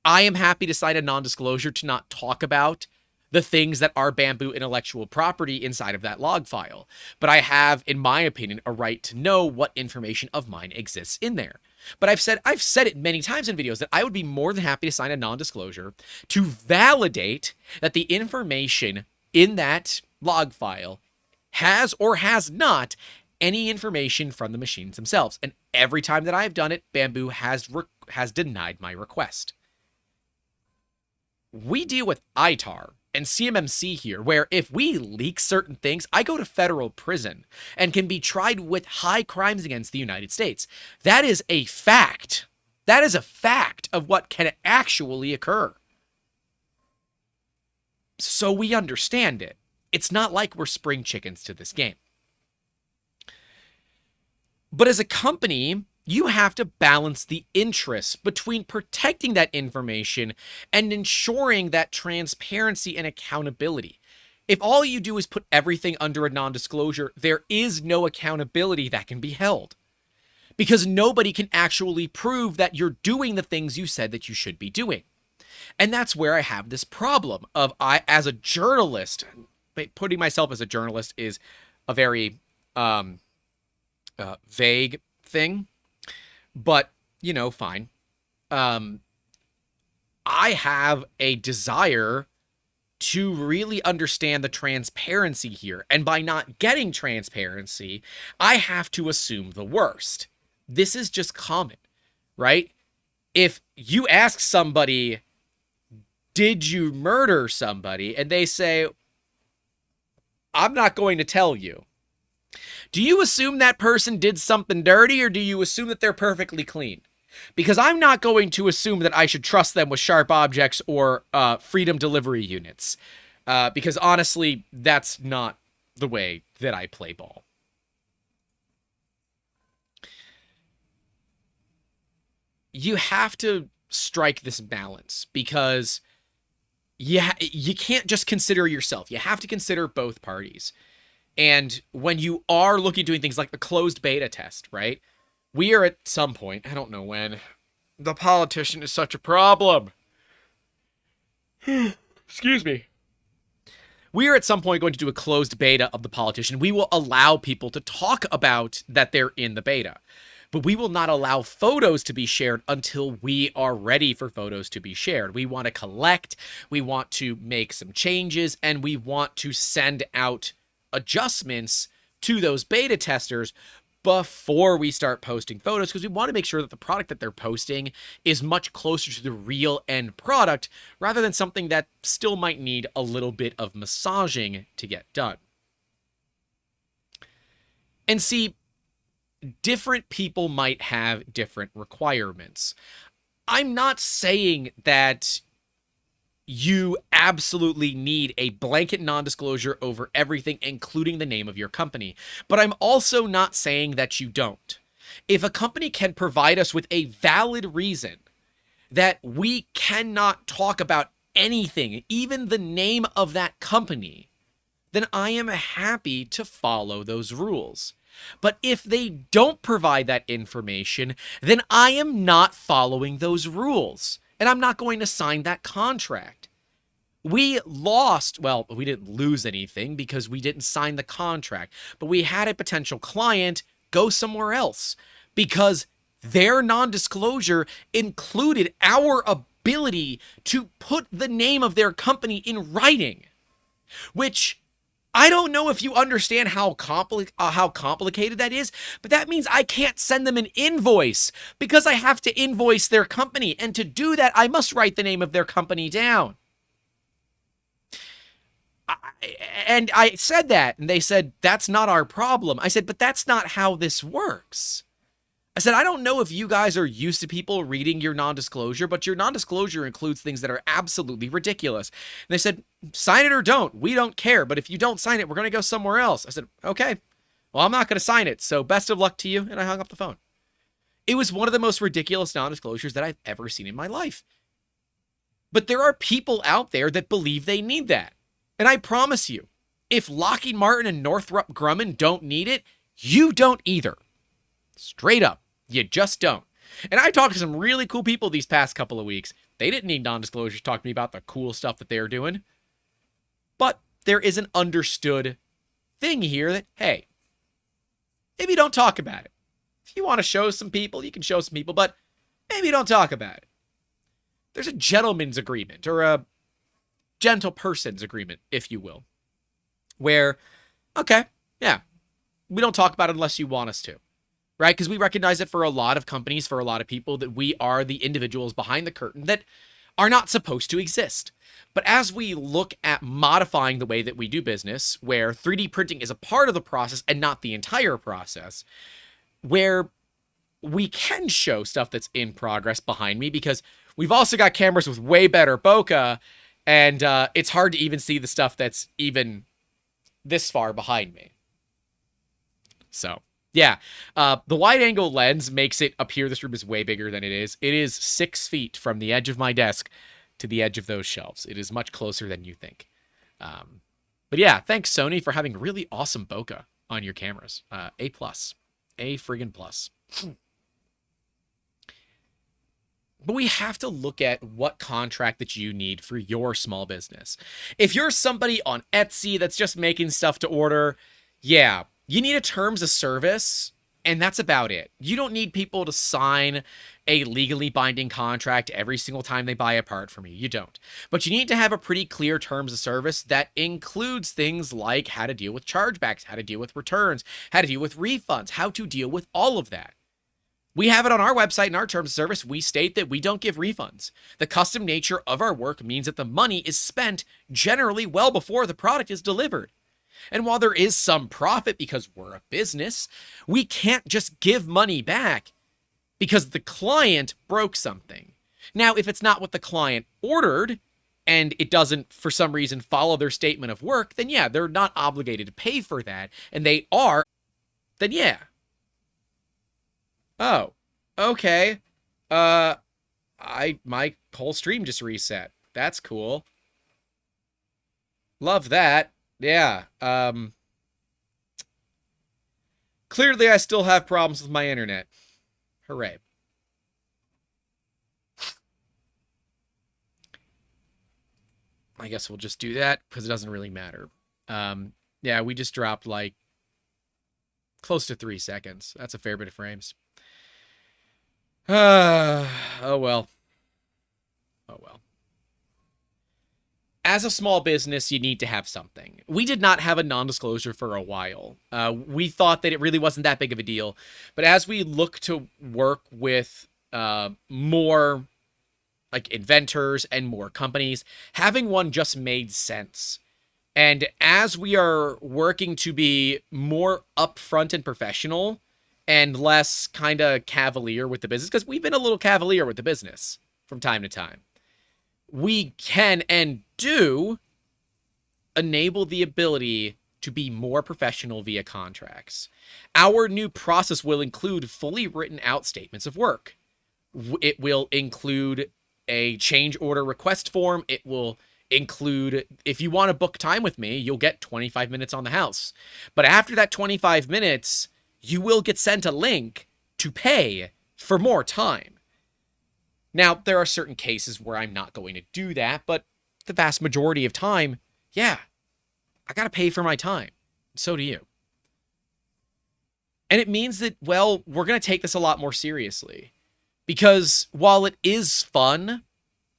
I am happy to sign a non-disclosure to not talk about the things that are Bamboo intellectual property inside of that log file. But I have, in my opinion, a right to know what information of mine exists in there. But I've said it many times in videos that I would be more than happy to sign a non-disclosure to validate that the information in that log file has or has not any information from the machines themselves. And every time that I've done it, Bamboo has denied my request. We deal with ITAR and CMMC here, where if we leak certain things, I go to federal prison and can be tried with high crimes against the United States. That is a fact. That is a fact of what can actually occur. So we understand it. It's not like we're spring chickens to this game. But as a company, you have to balance the interests between protecting that information and ensuring that transparency and accountability. If all you do is put everything under a non-disclosure, there is no accountability that can be held. Because nobody can actually prove that you're doing the things you said that you should be doing. And that's where I have this problem of as a journalist, putting myself as a journalist is a very vague thing, but, fine. I have a desire to really understand the transparency here. And by not getting transparency, I have to assume the worst. This is just common, right? If you ask somebody, did you murder somebody? And they say, I'm not going to tell you. Do you assume that person did something dirty, or do you assume that they're perfectly clean? Because I'm not going to assume that I should trust them with sharp objects or freedom delivery units. Because honestly, that's not the way that I play ball. You have to strike this balance because you can't just consider yourself. You have to consider both parties. And when you are looking at doing things like the closed beta test, right? We are at some point, I don't know when, the politician is such a problem. Excuse me. We are at some point going to do a closed beta of the politician. We will allow people to talk about that they're in the beta. But we will not allow photos to be shared until we are ready for photos to be shared. We want to collect, we want to make some changes, and we want to send out adjustments to those beta testers before we start posting photos, because we want to make sure that the product that they're posting is much closer to the real end product rather than something that still might need a little bit of massaging to get done. And see, different people might have different requirements. I'm not saying that you absolutely need a blanket non-disclosure over everything, including the name of your company. But I'm also not saying that you don't. If a company can provide us with a valid reason that we cannot talk about anything, even the name of that company, then I am happy to follow those rules. But if they don't provide that information, then I am not following those rules. And I'm not going to sign that contract. We lost, well, we didn't lose anything because we didn't sign the contract, but we had a potential client go somewhere else because their non-disclosure included our ability to put the name of their company in writing, which I don't know if you understand how complicated that is, but that means I can't send them an invoice because I have to invoice their company. And to do that, I must write the name of their company down. And I said that, and they said, that's not our problem. I said, but that's not how this works. I said, I don't know if you guys are used to people reading your non-disclosure, but your non-disclosure includes things that are absolutely ridiculous. And they said, sign it or don't. We don't care. But if you don't sign it, we're going to go somewhere else. I said, okay, well, I'm not going to sign it. So best of luck to you. And I hung up the phone. It was one of the most ridiculous non-disclosures that I've ever seen in my life. But there are people out there that believe they need that. And I promise you, if Lockheed Martin and Northrop Grumman don't need it, you don't either. Straight up. You just don't. And I talked to some really cool people these past couple of weeks. They didn't need non-disclosures to talk to me about the cool stuff that they're doing. But there is an understood thing here that, hey, maybe don't talk about it. If you want to show some people, you can show some people, but maybe don't talk about it. There's a gentleman's agreement, or a gentle person's agreement, if you will, where, okay, yeah, we don't talk about it unless you want us to. Right? Because we recognize that for a lot of companies, for a lot of people, that we are the individuals behind the curtain that are not supposed to exist. But as we look at modifying the way that we do business, where 3D printing is a part of the process and not the entire process, where we can show stuff that's in progress behind me, because we've also got cameras with way better bokeh, and it's hard to even see the stuff that's even this far behind me. So, yeah, the wide-angle lens makes it appear this room is way bigger than it is. It is 6 feet from the edge of my desk to the edge of those shelves. It is much closer than you think. But yeah, thanks Sony for having really awesome bokeh on your cameras. A plus, A friggin' plus. But we have to look at what contract that you need for your small business. If you're somebody on Etsy that's just making stuff to order, yeah, you need a terms of service, and that's about it. You don't need people to sign a legally binding contract every single time they buy a part from you. You don't. But you need to have a pretty clear terms of service that includes things like how to deal with chargebacks, how to deal with returns, how to deal with refunds, how to deal with all of that. We have it on our website in our terms of service. We state that we don't give refunds. The custom nature of our work means that the money is spent generally well before the product is delivered. And while there is some profit because we're a business, we can't just give money back because the client broke something. Now, if it's not what the client ordered and it doesn't, for some reason, follow their statement of work, then yeah, they're not obligated to pay for that. And they are, then yeah. Oh, okay. My whole stream just reset. That's cool. Love that. Yeah. Clearly I still have problems with my internet. Hooray. I guess we'll just do that because it doesn't really matter. Yeah, we just dropped like close to 3 seconds. That's a fair bit of frames. Oh well. Oh well. As a small business, you need to have something. We did not have a non-disclosure for a while. We thought that it really wasn't that big of a deal. But as we look to work with more like inventors and more companies, having one just made sense. And as we are working to be more upfront and professional and less kind of cavalier with the business, because we've been a little cavalier with the business from time to time, we can and do enable the ability to be more professional via contracts. Our new process will include fully written out statements of work. It will include a change order request form. It will include, if you want to book time with me, you'll get 25 minutes on the house. But after that 25 minutes, you will get sent a link to pay for more time. Now, there are certain cases where I'm not going to do that, but the vast majority of time, yeah, I got to pay for my time. So do you. And it means that, well, we're going to take this a lot more seriously. Because while it is fun,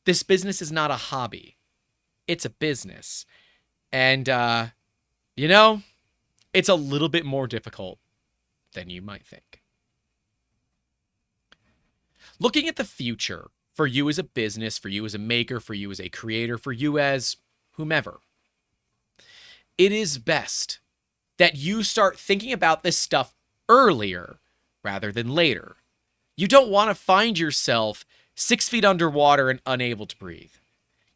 this business is not a hobby. It's a business. And, you know, it's a little bit more difficult than you might think. Looking at the future for you as a business, for you as a maker, for you as a creator, for you as whomever, it is best that you start thinking about this stuff earlier rather than later. You don't want to find yourself 6 feet underwater and unable to breathe.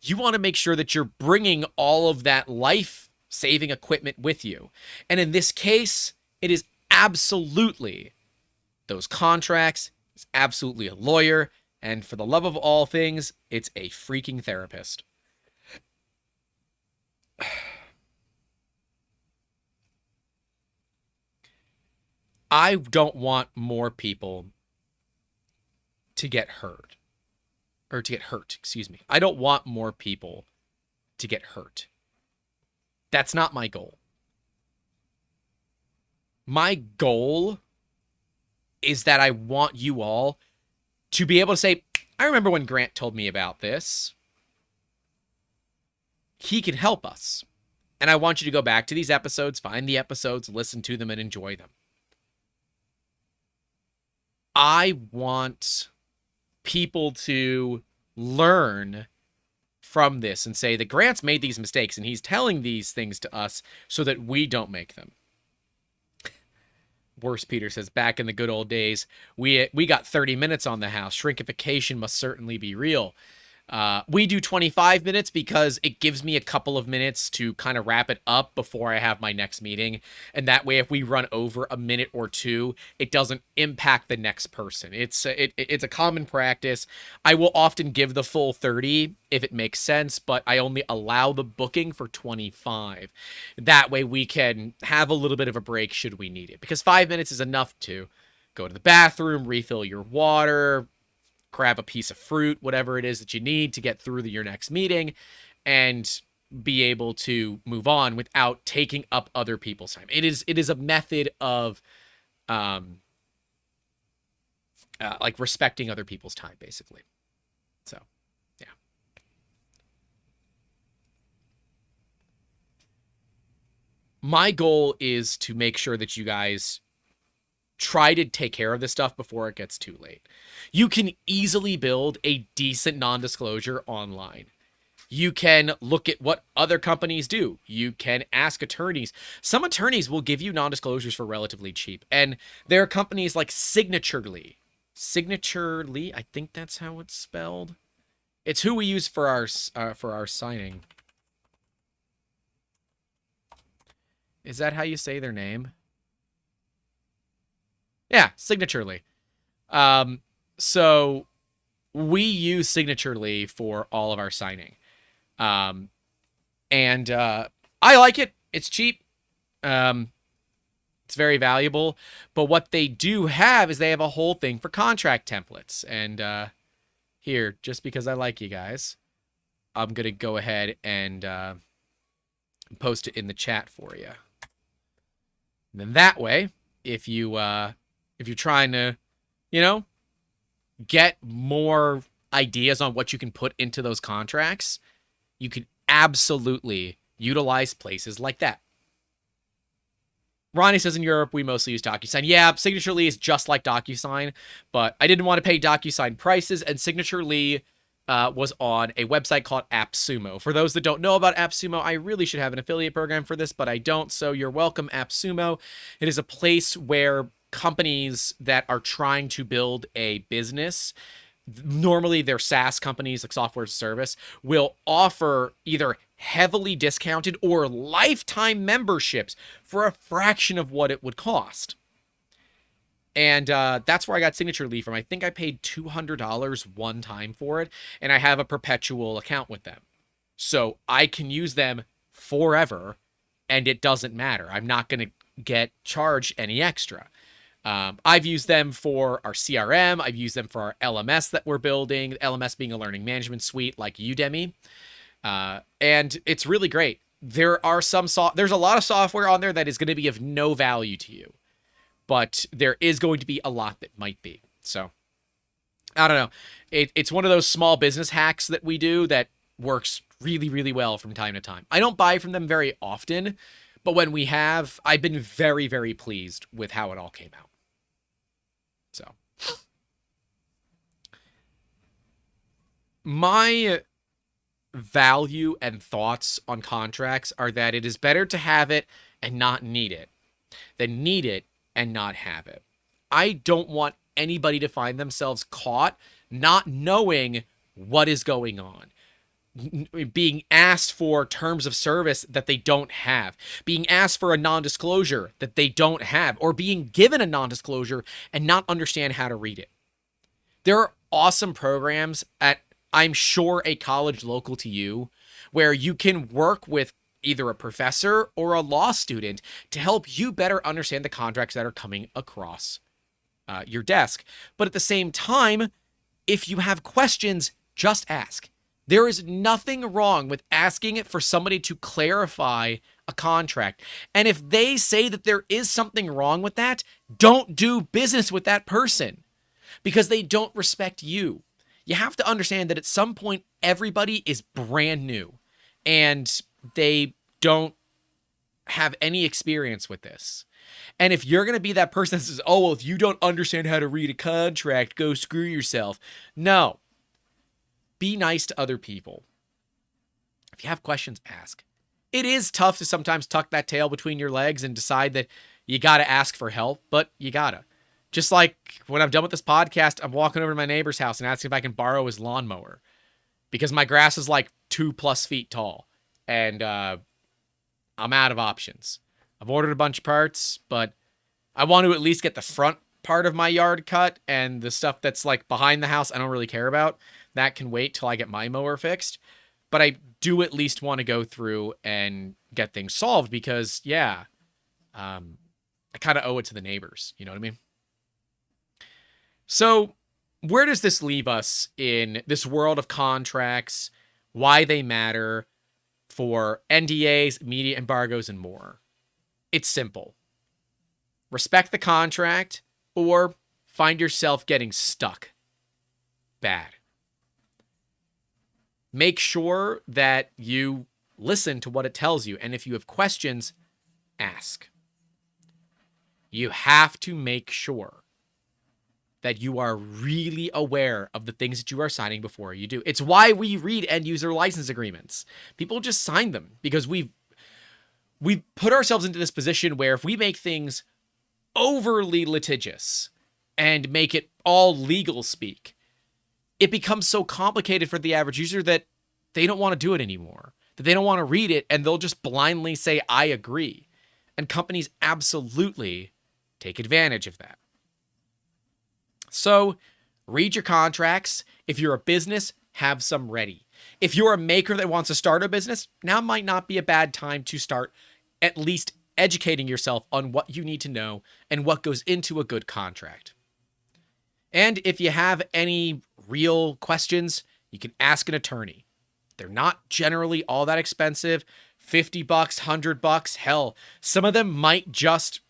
You want to make sure that you're bringing all of that life-saving equipment with you. And in this case, it is absolutely those contracts. It's absolutely a lawyer. And for the love of all things, it's a freaking therapist. I don't want more people to get hurt. Or to get hurt, excuse me. I don't want more people to get hurt. That's not my goal. My goal is that I want you all to be able to say, I remember when Grant told me about this. He can help us. And I want you to go back to these episodes, find the episodes, listen to them, and enjoy them. I want people to learn from this and say that Grant's made these mistakes and he's telling these things to us so that we don't make them. Worse, Peter says, back in the good old days, we got 30 minutes on the house. Shrinkification must certainly be real. We do 25 minutes because it gives me a couple of minutes to kind of wrap it up before I have my next meeting. And that way, if we run over a minute or two, it doesn't impact the next person. It's a common practice. I will often give the full 30 if it makes sense, but I only allow the booking for 25. That way we can have a little bit of a break should we need it, because 5 minutes is enough to go to the bathroom, refill your water, grab a piece of fruit, whatever it is that you need to get through your next meeting, and be able to move on without taking up other people's time. It is a method of like respecting other people's time, basically. So, yeah. My goal is to make sure that you guys try to take care of this stuff before it gets too late. You can easily build a decent non-disclosure online. You can look at what other companies do. You can ask attorneys. Some attorneys will give you non-disclosures for relatively cheap. And there are companies like Signaturely. Signaturely, I think that's how it's spelled. It's who we use for our signing. Is that how you say their name? Yeah, Signaturely. So we use Signaturely for all of our signing. And I like it. It's cheap. It's very valuable. But what they do have is they have a whole thing for contract templates. And here, just because I like you guys, I'm going to go ahead and post it in the chat for you. And then that way, if you're trying to, get more ideas on what you can put into those contracts, you can absolutely utilize places like that. Ronnie says in Europe, we mostly use DocuSign. Yeah, Signaturely is just like DocuSign, but I didn't want to pay DocuSign prices, and Signaturely was on a website called AppSumo. For those that don't know about AppSumo, I really should have an affiliate program for this, but I don't, so you're welcome, AppSumo. It is a place where companies that are trying to build a business, normally they're SaaS companies like software as a service, will offer either heavily discounted or lifetime memberships for a fraction of what it would cost. And that's where I got Signaturely from. I think I paid $200 one time for it, and I have a perpetual account with them. So I can use them forever, and it doesn't matter. I'm not going to get charged any extra. I've used them for our CRM. I've used them for our LMS that we're building, LMS being a learning management suite like Udemy. And it's really great. There's a lot of software on there that is going to be of no value to you, but there is going to be a lot that might be. So I don't know. It's one of those small business hacks that we do that works really, really well from time to time. I don't buy from them very often, but when we have, I've been very, very pleased with how it all came out. So my value and thoughts on contracts are that it is better to have it and not need it than need it and not have it. I don't want anybody to find themselves caught not knowing what is going on, being asked for terms of service that they don't have, being asked for a non-disclosure that they don't have, or being given a non-disclosure and not understand how to read it. There are awesome programs at, I'm sure, a college local to you where you can work with either a professor or a law student to help you better understand the contracts that are coming across your desk. But at the same time, if you have questions, just ask. There is nothing wrong with asking for somebody to clarify a contract. And if they say that there is something wrong with that, don't do business with that person because they don't respect you. You have to understand that at some point, everybody is brand new and they don't have any experience with this. And if you're going to be that person that says, oh, well, if you don't understand how to read a contract, go screw yourself. No. Be nice to other people. If you have questions, ask. It is tough to sometimes tuck that tail between your legs and decide that you got to ask for help, but you got to. Just like when I'm done with this podcast, I'm walking over to my neighbor's house and asking if I can borrow his lawnmower because my grass is like 2+ feet tall, and I'm out of options. I've ordered a bunch of parts, but I want to at least get the front part of my yard cut, and the stuff that's like behind the house I don't really care about. That can wait till I get my mower fixed. But I do at least want to go through and get things solved because, yeah, I kind of owe it to the neighbors. You know what I mean? So where does this leave us in this world of contracts, why they matter for NDAs, media embargoes, and more? It's simple. Respect the contract or find yourself getting stuck. Bad. Make sure that you listen to what it tells you. And if you have questions, ask. You have to make sure that you are really aware of the things that you are signing before you do. It's why we read end user license agreements. People just sign them because we've put ourselves into this position where if we make things overly litigious and make it all legal speak, it becomes so complicated for the average user that they don't want to do it anymore, that they don't want to read it, and they'll just blindly say, I agree. And companies absolutely take advantage of that. So read your contracts. If you're a business, have some ready. If you're a maker that wants to start a business, now might not be a bad time to start at least educating yourself on what you need to know and what goes into a good contract. And if you have any real questions, you can ask an attorney. They're not generally all that expensive. $50, $100, hell, some of them might just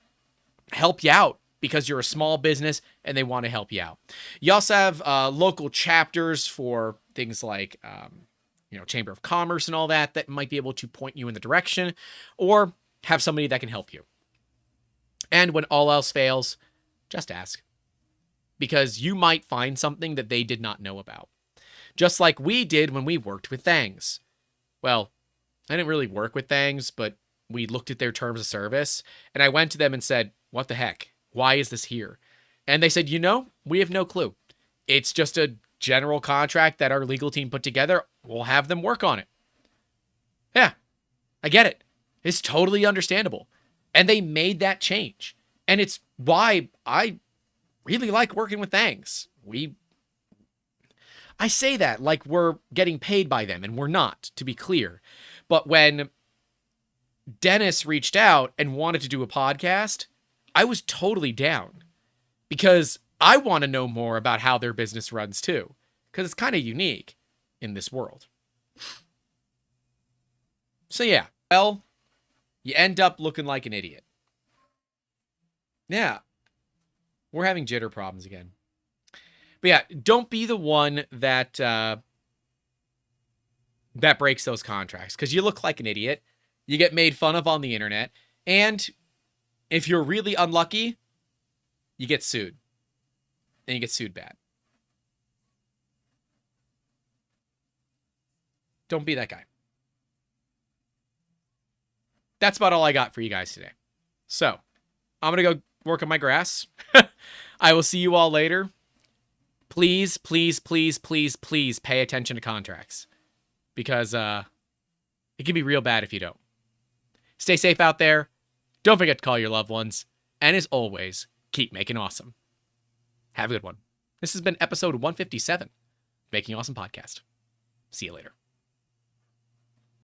help you out because you're a small business and they want to help you out. You also have local chapters for things like, Chamber of Commerce and all that might be able to point you in the direction, or have somebody that can help you. And when all else fails, just ask. Because you might find something that they did not know about. Just like we did when we worked with Thangs. Well, I didn't really work with Thangs, but we looked at their terms of service, and I went to them and said, what the heck? Why is this here? And they said, we have no clue. It's just a general contract that our legal team put together. We'll have them work on it. Yeah, I get it. It's totally understandable. And they made that change. And it's why I really like working with Thangs. I say that like we're getting paid by them, and we're not, to be clear. But when Dennis reached out and wanted to do a podcast, I was totally down because I want to know more about how their business runs too, because it's kind of unique in this world. So yeah, well, you end up looking like an idiot. Yeah, we're having jitter problems again. But yeah, don't be the one that breaks those contracts, because you look like an idiot. You get made fun of on the internet, and if you're really unlucky, you get sued. And you get sued bad. Don't be that guy. That's about all I got for you guys today. So, I'm going to go work on my grass. I will see you all later. Please, please, please, please, please pay attention to contracts. Because it can be real bad if you don't. Stay safe out there. Don't forget to call your loved ones. And as always, keep making awesome. Have a good one. This has been episode 157, Making Awesome Podcast. See you later.